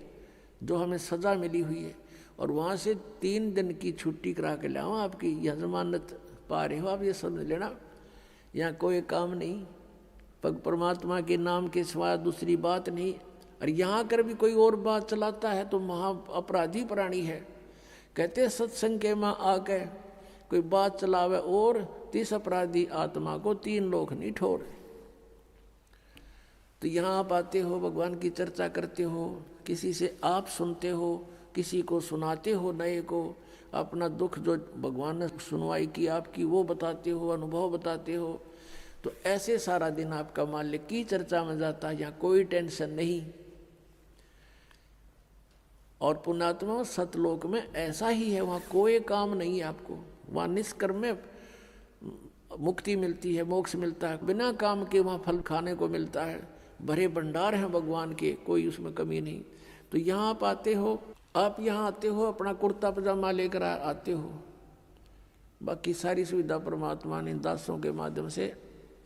जो हमें सजा मिली हुई है, और वहाँ से 3 दिन की छुट्टी करा के लाओ। आपकी यह जमानत पा रहे हो आप, ये समझ लेना। यहाँ कोई काम नहीं, परमात्मा के नाम के सिवा दूसरी बात नहीं। और यहाँ कर भी कोई और बात चलाता है तो महा अपराधी प्राणी है। कहते सत्संग के माँ आके कोई बात चलावे और 30 अपराधी आत्मा को 3 लोग नहीं ठोर। तो यहाँ आप आते हो, भगवान की चर्चा करते हो, किसी से आप सुनते हो, किसी को सुनाते हो, नए को अपना दुख जो भगवान ने सुनवाई की आपकी वो बताते हो, अनुभव बताते हो। तो ऐसे सारा दिन आपका मालिक की चर्चा में जाता है, यहाँ कोई टेंशन नहीं। और पुण्यात्मा सतलोक में ऐसा ही है, वहाँ कोई काम नहीं है आपको। वहाँ निष्कर्म में मुक्ति मिलती है, मोक्ष मिलता है, बिना काम के वहाँ फल खाने को मिलता है। भरे भंडार हैं भगवान के, कोई उसमें कमी नहीं। तो यहाँ आप आते हो, आप यहाँ आते हो अपना कुर्ता पजामा लेकर आते हो, बाकी सारी सुविधा परमात्मा ने दासों के माध्यम से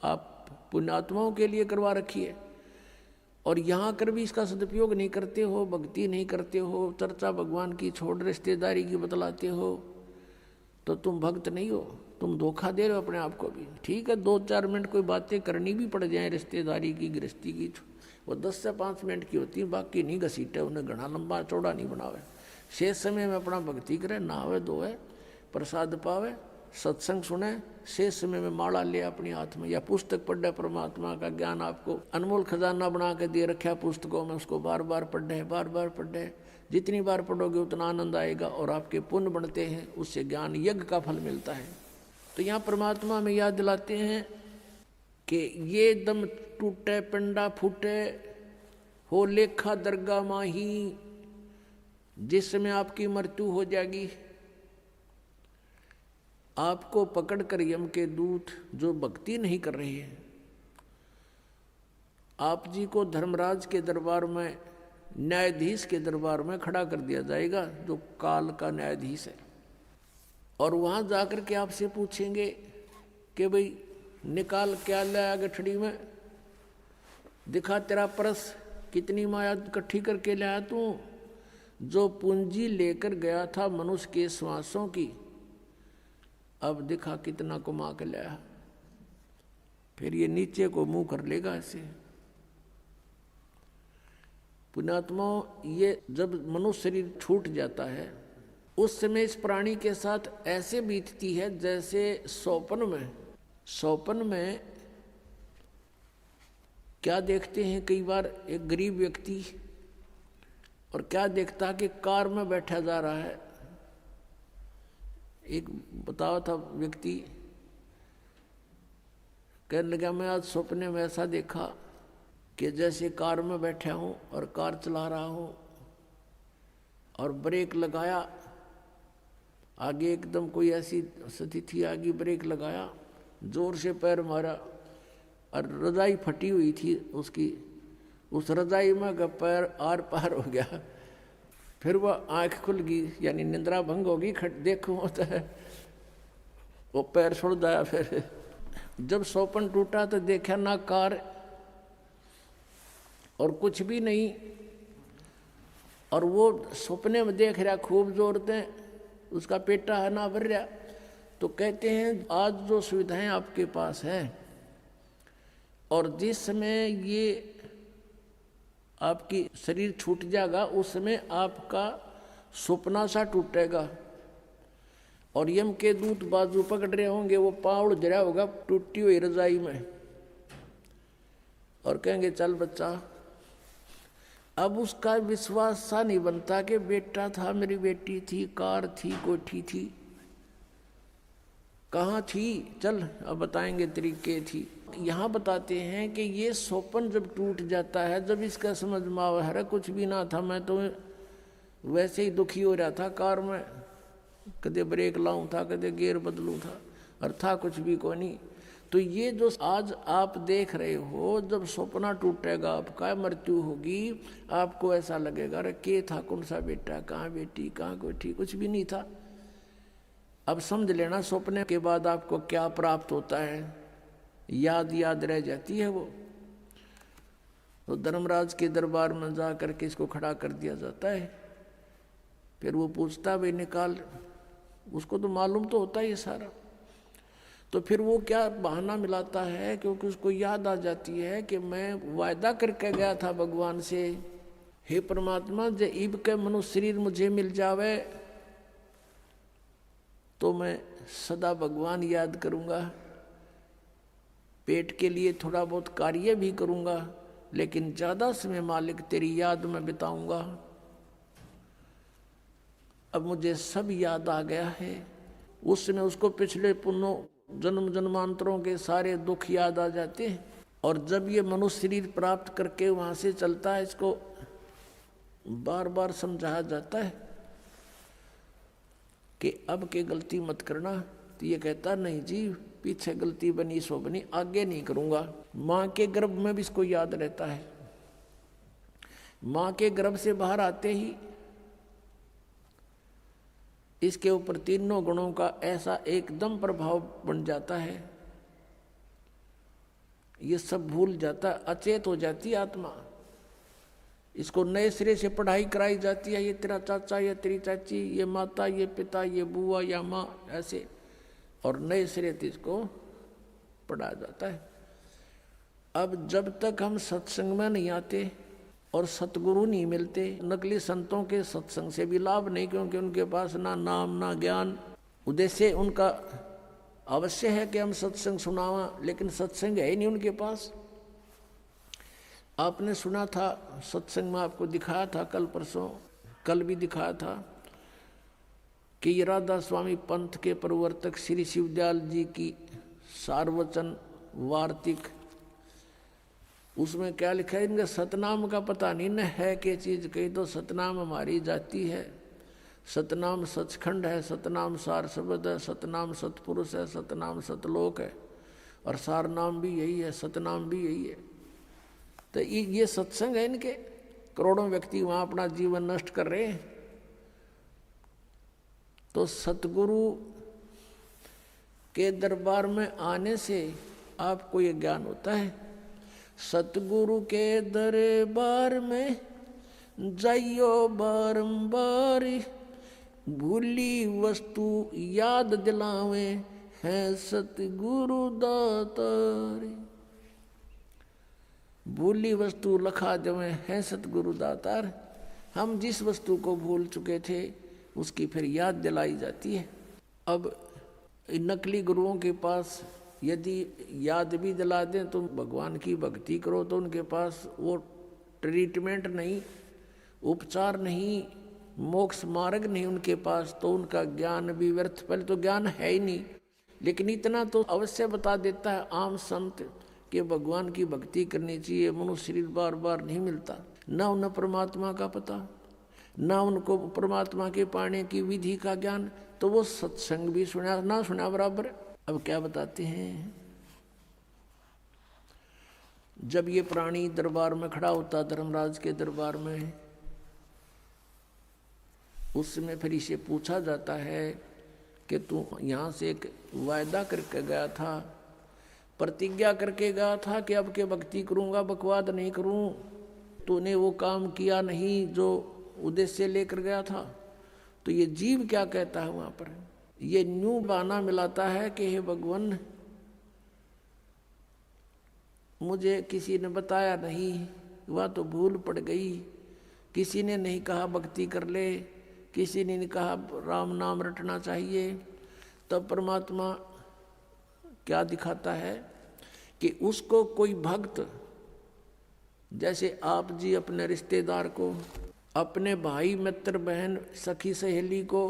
आप पुण्यात्माओं के लिए करवा रखी है। और यहाँ कर भी इसका सदुपयोग नहीं करते हो, भक्ति नहीं करते हो, चर्चा भगवान की छोड़ रिश्तेदारी की बतलाते हो, तो तुम भक्त नहीं हो, तुम धोखा दे रहे हो अपने आप को भी। ठीक है, 2-4 मिनट कोई बातें करनी भी पड़ जाए रिश्तेदारी की, गृहस्थी की, वो 10 से 5 मिनट की होती है, बाकी नहीं घसीटे, उन्हें घना लंबा चौड़ा नहीं बनावे। शेष समय में अपना भक्ति करे, नहावे धोवे, प्रसाद पावे, सत्संग सुने, शेष समय में माला ले अपने हाथ में, या पुस्तक पढ़े, परमात्मा का ज्ञान आपको अनमोल खजाना बना के दे रखा पुस्तकों में, उसको बार बार पढ़े, बार बार पढ़े। जितनी बार पढ़ोगे उतना आनंद आएगा और आपके पुण्य बढ़ते हैं, उससे ज्ञान यज्ञ का फल मिलता है। तो यहाँ परमात्मा में याद दिलाते हैं कि ये दम टूटे पिंडा फूटे हो लेखा दरगाह माही, जिस समय आपकी मृत्यु हो जाएगी, आपको पकड़कर यम के दूत जो भक्ति नहीं कर रहे हैं, आप जी को धर्मराज के दरबार में, न्यायाधीश के दरबार में खड़ा कर दिया जाएगा, जो काल का न्यायाधीश है। और वहां जाकर के आपसे पूछेंगे कि भाई निकाल क्या लाया गठड़ी में, दिखा तेरा परस, कितनी माया इकट्ठी करके लाया तू, जो पूंजी लेकर गया था मनुष्य के श्वासों की, अब दिखा कितना कमा के लाया। फिर ये नीचे को मुंह कर लेगा ऐसे। पुण्यात्मा, ये जब मनुष्य शरीर छूट जाता है उस समय इस प्राणी के साथ ऐसे बीतती है जैसे स्वप्न में क्या देखते हैं कई बार एक गरीब व्यक्ति, और क्या देखता है कि कार में बैठा जा रहा है। एक बताया था व्यक्ति, कहने लगा मैं आज सपने में ऐसा देखा कि जैसे कार में बैठा हूँ और कार चला रहा हूँ, और ब्रेक लगाया, आगे एकदम कोई ऐसी स्थिति आ गई, ब्रेक लगाया, जोर से पैर मारा और रजाई फटी हुई थी उसकी, उस रजाई में का पैर आर पार हो गया। फिर वह आंख खुल गई, यानी निंद्रा भंग होगी, देखो होता है, वो पैर छोड़ दिया। फिर जब स्वप्न टूटा तो देखा ना कार और कुछ भी नहीं, और वो सपने में देख रहा खूब जोर से, उसका पेटा है ना भर रहा। तो कहते हैं आज जो सुविधाएं आपके पास है, और जिस समय ये आपकी शरीर छूट जाएगा उस समय आपका सपना सा टूटेगा, और यम के दूत बाजू पकड़ रहे होंगे, वो पाँव जरा होगा टूटी हुई रजाई में, और कहेंगे चल बच्चा। अब उसका विश्वास सा नहीं बनता कि बेटा था, मेरी बेटी थी, कार थी, कोठी थी, कहाँ थी, चल अब बताएंगे तरीके थी। यहाँ बताते हैं कि ये स्वप्न जब टूट जाता है, जब इसका समझ में आवा है कुछ भी ना था, मैं तो वैसे ही दुखी हो रहा था कार में, कदे ब्रेक लाऊं था, कदे गियर बदलूं था, और था कुछ भी को नहीं। तो ये जो आज आप देख रहे हो, जब सपना टूटेगा, आपका मृत्यु होगी, आपको ऐसा लगेगा अरे के था, कौन सा बेटा, कहाँ बेटी, कहाँ कोठी, कुछ भी नहीं था। अब समझ लेना सपने के बाद आपको क्या प्राप्त होता है, याद रह जाती है वो। तो धर्मराज के दरबार में जा करके इसको खड़ा कर दिया जाता है। फिर वो पूछता भाई निकाल, उसको तो मालूम तो होता है ये सारा। तो फिर वो क्या बहाना मिलाता है, क्योंकि उसको याद आ जाती है कि मैं वायदा करके गया था भगवान से, हे परमात्मा जे इब के मनुष्य शरीर मुझे मिल जावे तो मैं सदा भगवान याद करूँगा, पेट के लिए थोड़ा बहुत कार्य भी करूँगा, लेकिन ज़्यादा समय मालिक तेरी याद में बिताऊँगा। अब मुझे सब याद आ गया है। उस समय उसको पिछले पुण्यों जन्मांतरों के सारे दुख याद आ जाते हैं, और जब ये मनुष्य शरीर प्राप्त करके वहाँ से चलता है, इसको बार बार समझाया जाता है कि अब के गलती मत करना, तो ये कहता नहीं जी, पीछे गलती बनी सो बनी, आगे नहीं करूंगा। माँ के गर्भ में भी इसको याद रहता है। माँ के गर्भ से बाहर आते ही इसके ऊपर तीनों गुणों का ऐसा एकदम प्रभाव बन जाता है, ये सब भूल जाता, अचेत हो जाती है आत्मा। इसको नए सिरे से पढ़ाई कराई जाती है, ये तेरा चाचा, ये तेरी चाची, ये माता, ये पिता, ये बुआ या माँ, ऐसे, और नए सिरे से इसको पढ़ाया जाता है। अब जब तक हम सत्संग में नहीं आते और सतगुरु नहीं मिलते, नकली संतों के सत्संग से भी लाभ नहीं, क्योंकि उनके पास ना नाम ना ज्ञान। उद्देश्य उनका अवश्य है कि हम सत्संग सुनावा, लेकिन सत्संग है ही नहीं उनके पास। आपने सुना था सत्संग में, आपको दिखाया था कल परसों, कल भी दिखाया था कि ये राधा स्वामी पंथ के प्रवर्तक श्री शिवदयाल जी की सारवचन वार्तिक, उसमें क्या लिखा है, इनका सतनाम का पता नहीं न है कि चीज कही तो सतनाम हमारी जाति है, सतनाम सचखंड है, सतनाम सार शब्द है, सतनाम सतपुरुष है, सतनाम सतलोक है, और सार नाम भी यही है, सतनाम भी यही है। तो ये सत्संग है इनके। करोड़ों व्यक्ति वहां अपना जीवन नष्ट कर रहे हैं। तो सतगुरु के दरबार में आने से आपको ये ज्ञान होता है। सतगुरु के दरबार में जाइयो बारंबार, भूली वस्तु याद दिलावे हैं सतगुरु दातार। भूली वस्तु लखा जमे हैं सतगुरु दातार। हम जिस वस्तु को भूल चुके थे उसकी फिर याद दिलाई जाती है। अब नकली गुरुओं के पास यदि याद भी दिला दें तो भगवान की भक्ति करो तो उनके पास वो ट्रीटमेंट नहीं, उपचार नहीं, मोक्ष मार्ग नहीं उनके पास, तो उनका ज्ञान भी व्यर्थ। पहले तो ज्ञान है ही नहीं, लेकिन इतना तो अवश्य बता देता है आम संत कि भगवान की भक्ति करनी चाहिए। मनुष्य शरीर बार बार नहीं मिलता, ना उन्हें परमात्मा का पता, ना उनको परमात्मा के पाने की विधि का ज्ञान, तो वो सत्संग भी सुना ना सुना बराबर। अब क्या बताते हैं, जब ये प्राणी दरबार में खड़ा होता, धर्मराज के दरबार में, उस समय फिर इसे पूछा जाता है कि तू यहाँ से एक वायदा करके गया था, प्रतिज्ञा करके गया था कि अब के भक्ति करूँगा, बकवाद नहीं करूँ, तूने वो काम किया नहीं जो उद्देश्य लेकर गया था। तो ये जीव क्या कहता है वहाँ पर, ये न्यू बहाना मिलाता है कि हे भगवान, मुझे किसी ने बताया नहीं, वह तो भूल पड़ गई, किसी ने नहीं कहा भक्ति कर ले, किसी ने नहीं कहा राम नाम रटना चाहिए। तब परमात्मा क्या दिखाता है कि उसको कोई भक्त, जैसे आप जी अपने रिश्तेदार को, अपने भाई मित्र बहन सखी सहेली को,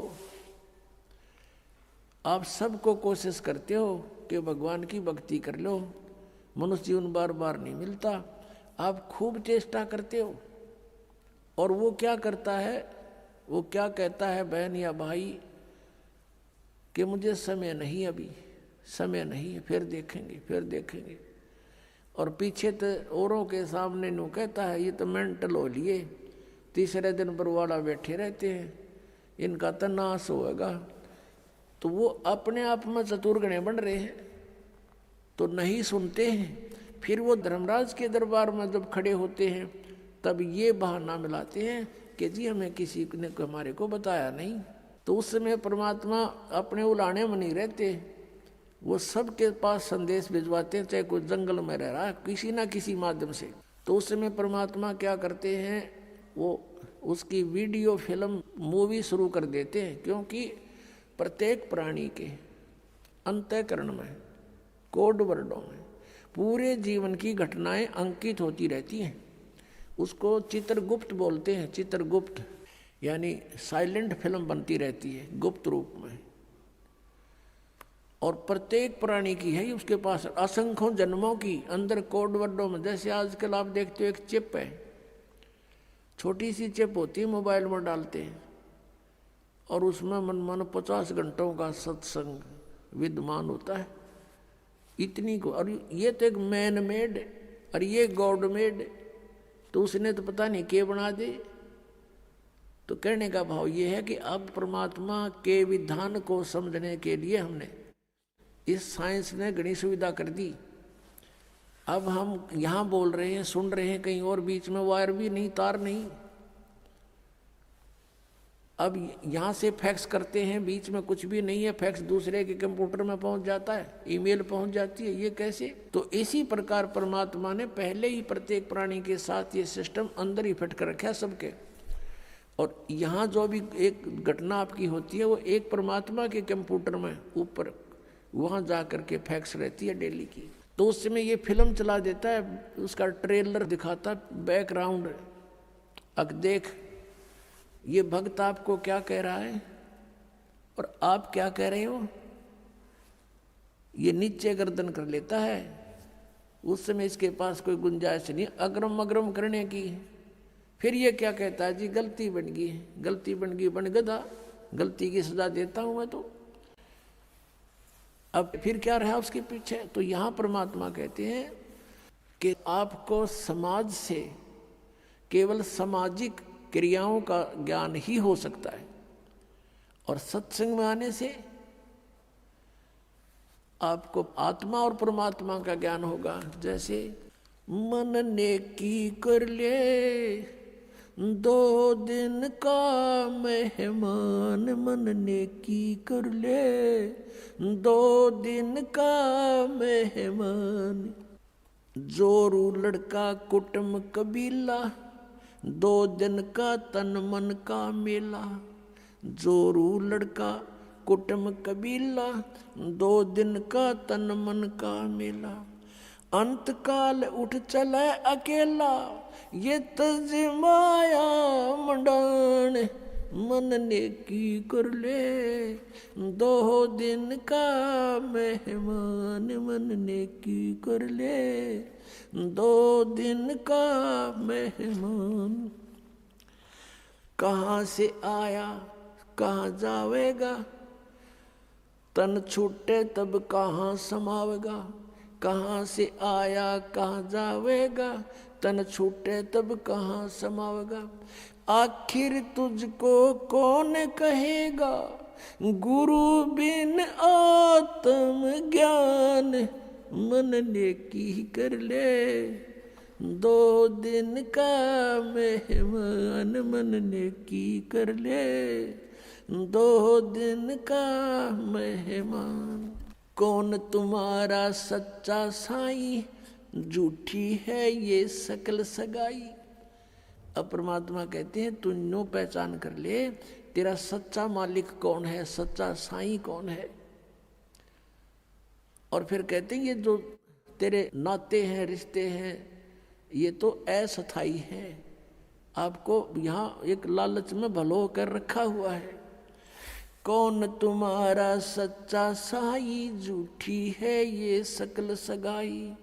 आप सबको कोशिश करते हो कि भगवान की भक्ति कर लो, मनुष्य जीवन बार बार नहीं मिलता, आप खूब चेष्टा करते हो, और वो क्या करता है, वो क्या कहता है बहन या भाई कि मुझे समय नहीं, अभी समय नहीं है, फिर देखेंगे फिर देखेंगे, और पीछे तो औरों के सामने नु कहता है ये तो मेंटल हो लिए, तीसरे दिन बरवाड़ा बैठे रहते हैं, इनका तो नाश होगा। तो वो अपने आप में चतुर्गणे बन रहे हैं, तो नहीं सुनते हैं। फिर वो धर्मराज के दरबार में जब खड़े होते हैं तब ये बहाना मिलाते हैं कि जी हमें किसी ने हमारे को बताया नहीं। तो उस समय परमात्मा अपने उलाने में नहीं रहते, वो सबके पास संदेश भिजवाते हैं, चाहे कोई जंगल में रह रहा है किसी ना किसी माध्यम से। तो उस समय परमात्मा क्या करते हैं, वो उसकी वीडियो फिल्म मूवी शुरू कर देते हैं, क्योंकि प्रत्येक प्राणी के अंतःकरण में, कोड वर्डों में पूरे जीवन की घटनाएं अंकित होती रहती हैं। उसको चित्रगुप्त बोलते हैं, चित्रगुप्त यानी साइलेंट फिल्म बनती रहती है गुप्त रूप में, और प्रत्येक प्राणी की है उसके पास असंख्यों जन्मों की अंदर कोड वर्डों में। जैसे आजकल आप देखते हो एक चिप है, छोटी सी चिप होती है, मोबाइल में डालते हैं और उसमें मन 50 घंटों का सत्संग विद्यमान होता है इतनी को। और ये तो एक मैन मेड और ये गॉड मेड, तो उसने तो पता नहीं क्या बना दे। तो कहने का भाव ये है कि अब परमात्मा के विधान को समझने के लिए हमने इस साइंस ने घनी सुविधा कर दी। अब हम यहाँ बोल रहे हैं, सुन रहे हैं, कहीं और बीच में वायर भी नहीं, तार नहीं। अब यहाँ से फैक्स करते हैं, बीच में कुछ भी नहीं है, फैक्स दूसरे के कंप्यूटर में पहुँच जाता है, ईमेल पहुँच जाती है। ये कैसे? तो इसी प्रकार परमात्मा ने पहले ही प्रत्येक प्राणी के साथ ये सिस्टम अंदर ही फिट कर रखा है सबके। और यहाँ जो भी एक घटना आपकी होती है वो एक परमात्मा के कंप्यूटर में ऊपर वहाँ जा कर के फैक्स रहती है डेली की। तो उस समय ये फिल्म चला देता है, उसका ट्रेलर दिखाता बैकग्राउंड। अब देख ये भक्त आपको क्या कह रहा है और आप क्या कह रहे हो। ये नीचे गर्दन कर लेता है। उस समय इसके पास कोई गुंजाइश नहीं अग्रम अग्रम करने की। फिर ये क्या कहता है, जी गलती बन गई, गलती बन गई, बन गधा, गलती की सजा देता हूं मैं। तो अब फिर क्या रहा उसके पीछे। तो यहां परमात्मा कहते हैं कि आपको समाज से केवल सामाजिक क्रियाओं का ज्ञान ही हो सकता है, और सत्संग में आने से आपको आत्मा और परमात्मा का ज्ञान होगा। जैसे मन ने की कर ले 2 दिन का मेहमान, मन ने की कर ले 2 दिन का मेहमान। जोरू लड़का कुटुंब कबीला 2 दिन का तन मन का मेला। जोरू लड़का कुटुंब कबीला 2 दिन का तन मन का मेला। अंत काल उठ चले अकेला ये तजमाया मंडान। मन ने की कर ले 2 दिन का मेहमान, मन ने की कर ले 2 दिन का मेहमान। कहाँ से आया कहाँ जावेगा, तन छूटे तब कहाँ समावेगा। कहाँ से आया कहाँ जावेगा, तन छूटे तब कहाँ समावेगा। आखिर तुझको कौन कहेगा, गुरु बिन आत्म ज्ञान। मन ने की कर ले 2 दिन का मेहमान, मन ने की कर ले 2 दिन का मेहमान। कौन तुम्हारा सच्चा साईं, झूठी है ये सकल सगाई। अब परमात्मा कहते हैं तू नो पहचान कर ले तेरा सच्चा मालिक कौन है, सच्चा साईं कौन है। और फिर कहते हैं ये जो तेरे नाते हैं, रिश्ते हैं, ये तो अस्थाई है। आपको यहाँ एक लालच में भलो कर रखा हुआ है। कौन तुम्हारा सच्चा साई, झूठी है ये सकल सगाई।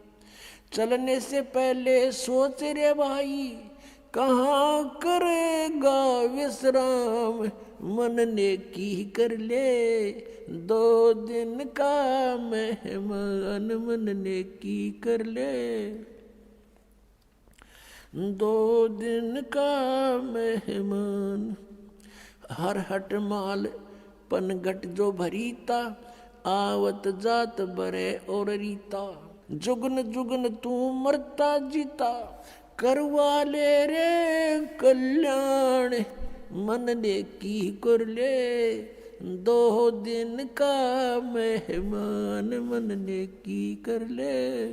चलने से पहले सोच रे भाई, कहाँ करेगा विश्राम। मन ने की कर ले 2 दिन का मेहमान, मन ने की कर ले 2 दिन का मेहमान। हर हट माल पनघट जो भरीता, आवत जात बरे और रीता। जुगन जुगन तू मरता जीता, करवा ले रे कल्याण। मन ने की कर ले 2 दिन का मेहमान, मन ने की कर ले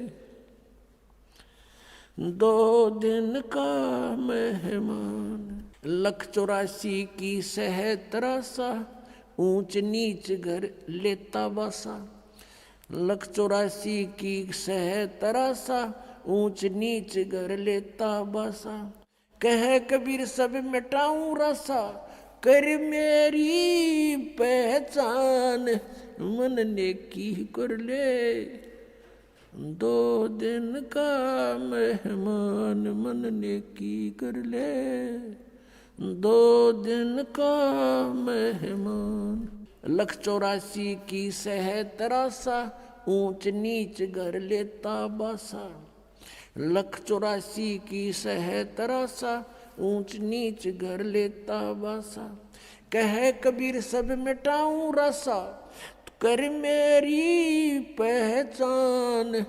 2 दिन का मेहमान। 184 की सह तरासा, ऊंच नीच घर लेता बासा। 184 की सह तरासा, ऊंच नीच घर लेता बासा। कह कबीर सब मिटाऊं रासा, कर मेरी पहचान। मन ने की कर ले 2 दिन का मेहमान, मन ने की कर ले 2 दिन का मेहमान। 184 की सह तरासा, ऊंच नीच घर लेता बासा। 184 की सह तरासा, ऊंच नीच घर लेता बासा। कह कबीर सब मिटाऊं रासा, कर मेरी पहचान।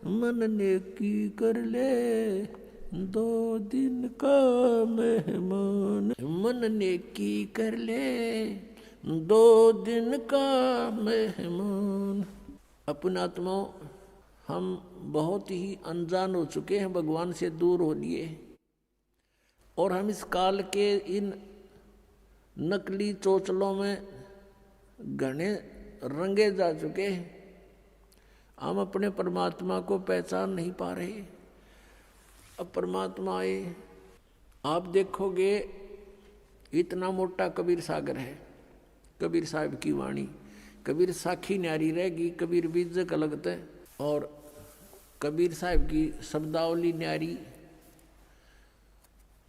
मन ने की कर ले 2 दिन का मेहमान। मन ने की कर ले 2 दिन का मेहमान। अपने आत्माओं, हम बहुत ही अनजान हो चुके हैं, भगवान से दूर हो लिए, और हम इस काल के इन नकली चोचलों में घने रंगे जा चुके हैं। हम अपने परमात्मा को पहचान नहीं पा रहे। अब परमात्मा आए, आप देखोगे इतना मोटा कबीर सागर है, कबीर साहब की वाणी। कबीर साखी न्यारी रहेगी, कबीर बीज का लगता है, और कबीर साहब की शब्दावली न्यारी।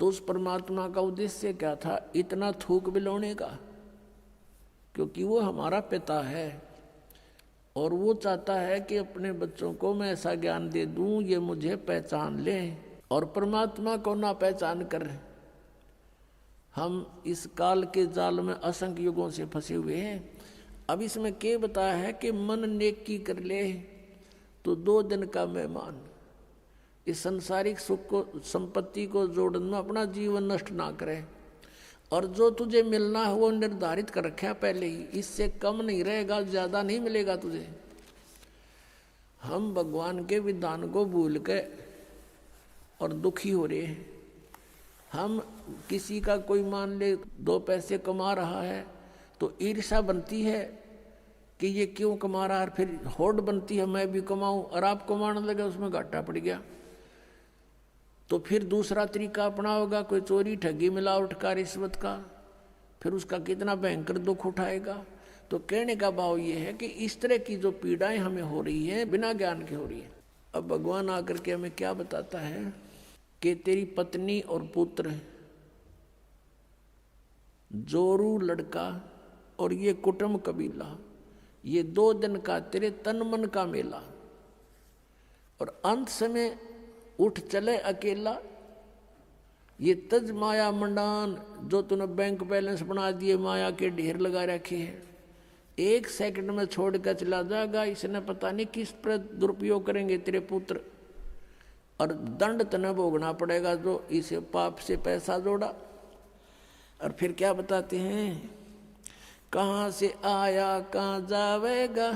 तो उस परमात्मा का उद्देश्य क्या था इतना थूक बिलोने का? क्योंकि वो हमारा पिता है और वो चाहता है कि अपने बच्चों को मैं ऐसा ज्ञान दे दूं ये मुझे पहचान लें, और परमात्मा को ना पहचान कर हम इस काल के जाल में असंख्य युगों से फंसे हुए हैं। अब इसमें क्या बताया है कि मन नेकी कर ले तो 2 दिन का मेहमान। इस संसारिक सुख को, संपत्ति को जोड़ने में अपना जीवन नष्ट ना करे, और जो तुझे मिलना है वो निर्धारित कर रखा पहले ही, इससे कम नहीं रहेगा, ज्यादा नहीं मिलेगा तुझे। हम भगवान के विधान को भूल के और दुखी हो रहे हैं। हम किसी का कोई मान ले 2 पैसे कमा रहा है तो ईर्ष्या बनती है कि ये क्यों कमा रहा है, फिर होड़ बनती है मैं भी कमाऊं, और आप कमाने लगे उसमें घाटा पड़ गया तो फिर दूसरा तरीका अपनाओगा, कोई चोरी ठगी मिलावट का रिश्वत का, फिर उसका कितना भयंकर दुख उठाएगा। तो कहने का भाव ये है कि इस तरह की जो पीड़ाएं हमें हो रही हैं बिना ज्ञान के हो रही है। अब भगवान आकर के हमें क्या बताता है कि तेरी पत्नी और पुत्र, जोरू लड़का और ये कुटुंब कबीला, ये 2 दिन का तेरे तन मन का मेला, और अंत समय उठ चले अकेला। ये तज माया मंडान जो तूने बैंक बैलेंस बना दिए, माया के ढेर लगा रखे हैं, 1 सेकंड में छोड़ कर चला जाएगा। इसने पता नहीं किस पर दुरुपयोग करेंगे तेरे पुत्र, और दंड तने भोगना पड़ेगा जो इसे पाप से पैसा जोड़ा। और फिर क्या बताते हैं, कहाँ से आया कहाँ जावेगा,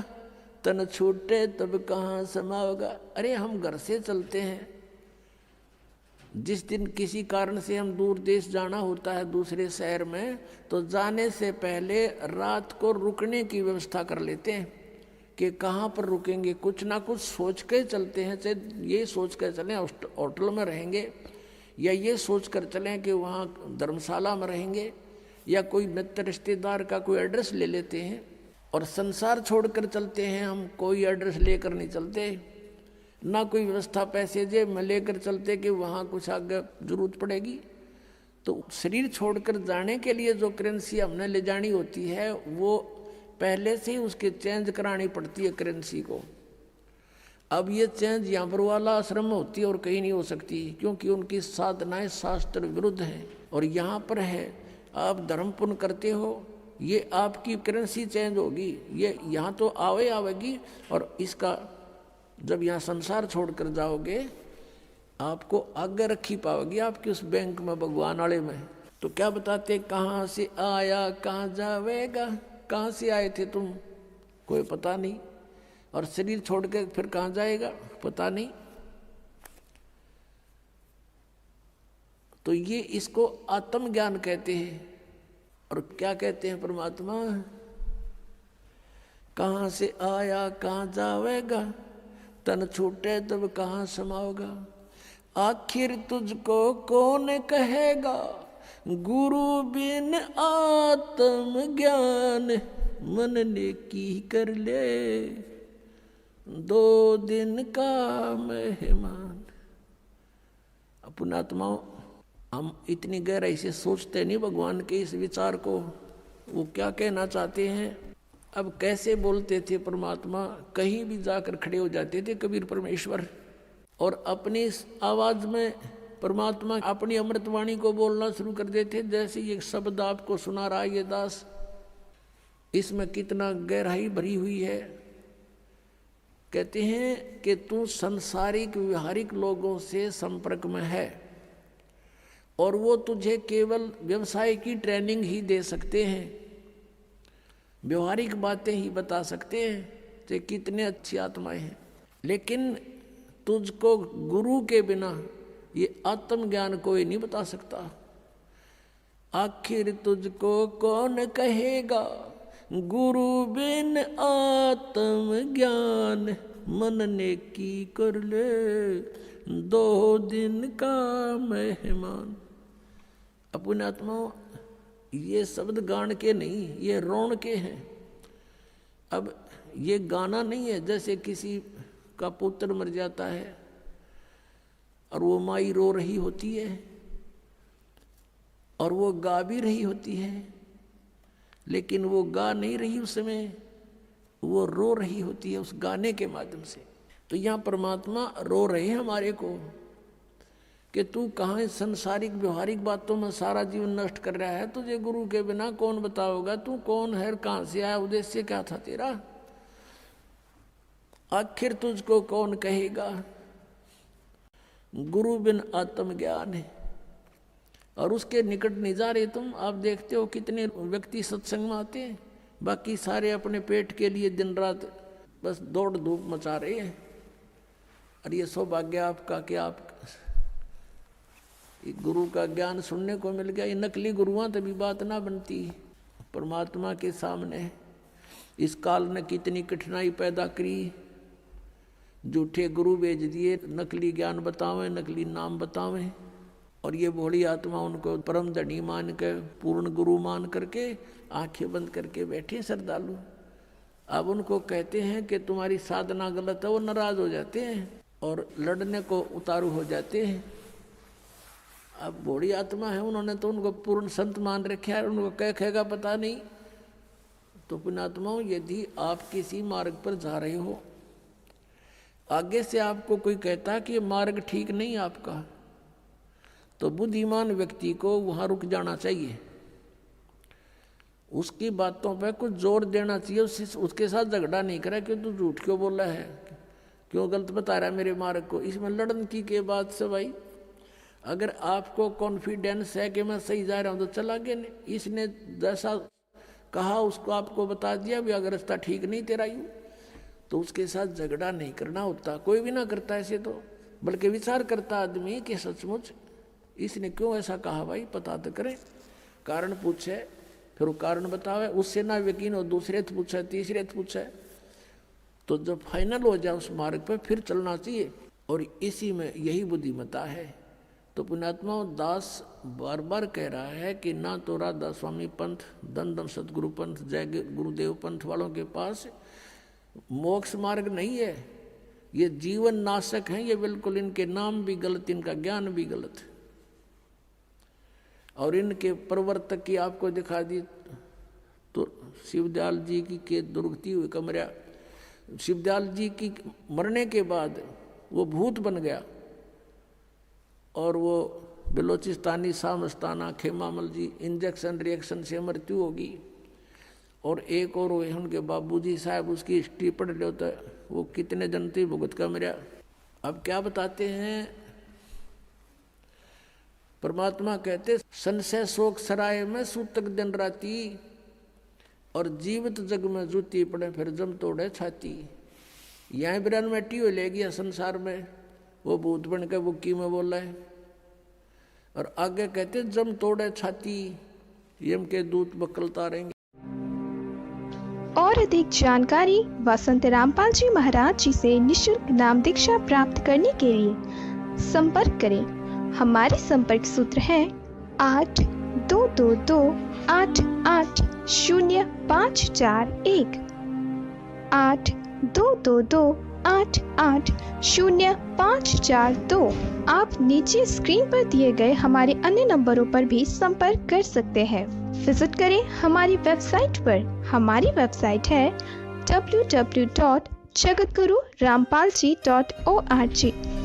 तन छूटे तब कहाँ समाओगा। अरे हम घर से चलते हैं, जिस दिन किसी कारण से हम दूर देश जाना होता है दूसरे शहर में, तो जाने से पहले रात को रुकने की व्यवस्था कर लेते हैं कि कहाँ पर रुकेंगे, कुछ ना कुछ सोच के चलते हैं। चाहे ये सोच कर चलें होटल में रहेंगे, या ये सोच कर चलें कि वहाँ धर्मशाला में रहेंगे, या कोई मित्र रिश्तेदार का कोई एड्रेस ले लेते हैं। और संसार छोड़कर चलते हैं हम, कोई एड्रेस लेकर नहीं चलते, ना कोई व्यवस्था पैसे जेब में लेकर चलते कि वहाँ कुछ आगे जरूरत पड़ेगी। तो शरीर छोड़कर जाने के लिए जो करेंसी हमने ले जानी होती है वो पहले से ही उसके चेंज करानी पड़ती है करेंसी को। अब ये चेंज यहाँ पर वाला आश्रम में होती है और कहीं नहीं हो सकती, क्योंकि उनकी साधनाएं शास्त्र विरुद्ध हैं। और यहाँ पर है आप धर्म पुण्य करते हो, ये आपकी करेंसी चेंज होगी, ये यहाँ तो आवेगी, और इसका जब यहाँ संसार छोड़कर जाओगे आपको आगे रखी पाओगी आपकी उस बैंक में, भगवान वाले में। तो क्या बताते, कहाँ से आया कहाँ जावेगा, कहाँ से आए थे तुम कोई पता नहीं, और शरीर छोड़ के फिर कहाँ जाएगा पता नहीं। तो ये इसको आत्मज्ञान कहते हैं। और क्या कहते हैं परमात्मा, कहाँ से आया कहाँ जावेगा, तन छूटे तब कहाँ समाओगा। आखिर तुझको कौन कहेगा, गुरु बिन आत्म ज्ञान, मन ने की कर ले 2 दिन का मेहमान। अपना आत्माओं, हम इतनी गहराई से सोचते नहीं भगवान के इस विचार को। वो क्या कहना चाहते हैं अब कैसे बोलते थे परमात्मा, कहीं भी जाकर खड़े हो जाते थे कबीर परमेश्वर, और अपनी आवाज में परमात्मा अपनी अमृतवाणी को बोलना शुरू कर देते। जैसे ये शब्द आपको सुना रहा है ये दास, इसमें कितना गहराई भरी हुई है। कहते हैं कि तू संसारिक व्यवहारिक लोगों से संपर्क में है और वो तुझे केवल व्यवसाय की ट्रेनिंग ही दे सकते हैं, व्यवहारिक बातें ही बता सकते हैं, तो कितने अच्छी आत्माएं हैं। लेकिन तुझको गुरु के बिना ये आत्मज्ञान कोई नहीं बता सकता। आखिर तुझको कौन कहेगा गुरु बिन आत्मज्ञान, मन ने की कर ले 2 दिन का मेहमान। अपने आत्माओं, ये शब्द गान के नहीं, ये रोण के हैं। अब ये गाना नहीं है, जैसे किसी का पुत्र मर जाता है और वो माई रो रही होती है और वो गा भी रही होती है, लेकिन वो गा नहीं रही उस समय, वो रो रही होती है उस गाने के माध्यम से। तो यहाँ परमात्मा रो रहे हैं हमारे को कि तू कहाँ संसारिक व्यवहारिक बातों में सारा जीवन नष्ट कर रहा है, तुझे गुरु के बिना कौन बताओगा, तू कौन है, कहाँ से आया, उद्देश्य क्या था तेरा, आखिर तुझको कौन कहेगा गुरु बिन आत्मज्ञान है। और उसके निकट नहीं जा रहे तुम। आप देखते हो कितने व्यक्ति सत्संग में आते हैं, बाकी सारे अपने पेट के लिए दिन रात बस दौड़ धूप मचा रहे हैं। और ये सौभाग्य आपका कि आप गुरु का ज्ञान सुनने को मिल गया। ये नकली गुरुआं तभी बात ना बनती परमात्मा के सामने। इस काल ने कितनी कठिनाई पैदा करी, झूठे गुरु भेज दिए, नकली ज्ञान बतावें, नकली नाम बतावें, और ये भोली आत्मा उनको परम धनी मान के, पूर्ण गुरु मान करके आंखें बंद करके बैठे श्रद्धालु। अब उनको कहते हैं कि तुम्हारी साधना गलत है, वो नाराज हो जाते हैं और लड़ने को उतारू हो जाते हैं। अब भोली आत्मा है, उन्होंने तो उनको पूर्ण संत मान रखा है, उनको क्या कहेगा पता नहीं। तो पुण्यात्माओं, यदि आप किसी मार्ग पर जा रहे हो, आगे से आपको कोई कहता कि ये मार्ग ठीक नहीं आपका, तो बुद्धिमान व्यक्ति को वहाँ रुक जाना चाहिए, उसकी बातों पे कुछ जोर देना चाहिए, उसके साथ झगड़ा नहीं करा कि तू झूठ क्यों बोला है, क्यों गलत बता रहा है मेरे मार्ग को। इसमें लड़न की बात से भाई, अगर आपको कॉन्फिडेंस है कि मैं सही जा रहा हूँ तो चला गया, नहीं इसने जैसा कहा उसको आपको बता दिया भी अगर रास्ता ठीक नहीं तेरा यूँ, तो उसके साथ झगड़ा नहीं करना होता। कोई भी ना करता ऐसे तो, बल्कि विचार करता आदमी कि सचमुच इसने क्यों ऐसा कहा, भाई पता तो करे, कारण पूछे, फिर वो कारण बतावे, उससे ना यकीन हो दूसरे तो पूछे, तीसरे तो पूछे, तो जब फाइनल हो जाए उस मार्ग पर फिर चलना चाहिए। और इसी में यही बुद्धिमता है। तो पुण्यात्मा दास बार बार कह रहा है कि ना तो राधा स्वामी पंथ, दन दन सतगुरु पंथ, जय गुरुदेव पंथ वालों के पास मोक्ष मार्ग नहीं है, ये जीवन नाशक हैं, ये बिल्कुल, इनके नाम भी गलत, इनका ज्ञान भी गलत। और इनके प्रवर्तक की आपको दिखा दी तो शिवदयाल जी की के दुर्गति हुई कमरा, शिवदयाल जी की मरने के बाद वो भूत बन गया और वो बलोचिस्तानी सामस्ताना खेमामल जी इंजेक्शन रिएक्शन से मृत्यु होगी। और एक और हुए उनके बाबूजी साहब, उसकी हिस्ट्री पढ़ लो तो वो कितने जनती भुगत का मेरा। अब क्या बताते हैं परमात्मा, कहते संशय शोक सराय में सूतक दिन राती, और जीवित जग में जूती पड़े फिर जम तोड़े छाती। यहाँ बिरान मैटी हो लेगी संसार में, वो भूत बन के बुक्की में बोला है। और आगे कहते जम तोड़े छाती, यम के दूत बकलता रहेंगे। और अधिक जानकारी वसंत रामपाल जी महाराज जी से निःशुल्क नाम दीक्षा प्राप्त करने के लिए संपर्क करें। हमारे संपर्क सूत्र है 8222880541 8222880541। 98805442। आप नीचे स्क्रीन पर दिए गए हमारे अन्य नंबरों पर भी संपर्क कर सकते हैं। विजिट करें हमारी वेबसाइट पर। हमारी वेबसाइट है www.jagatgururampalji.org।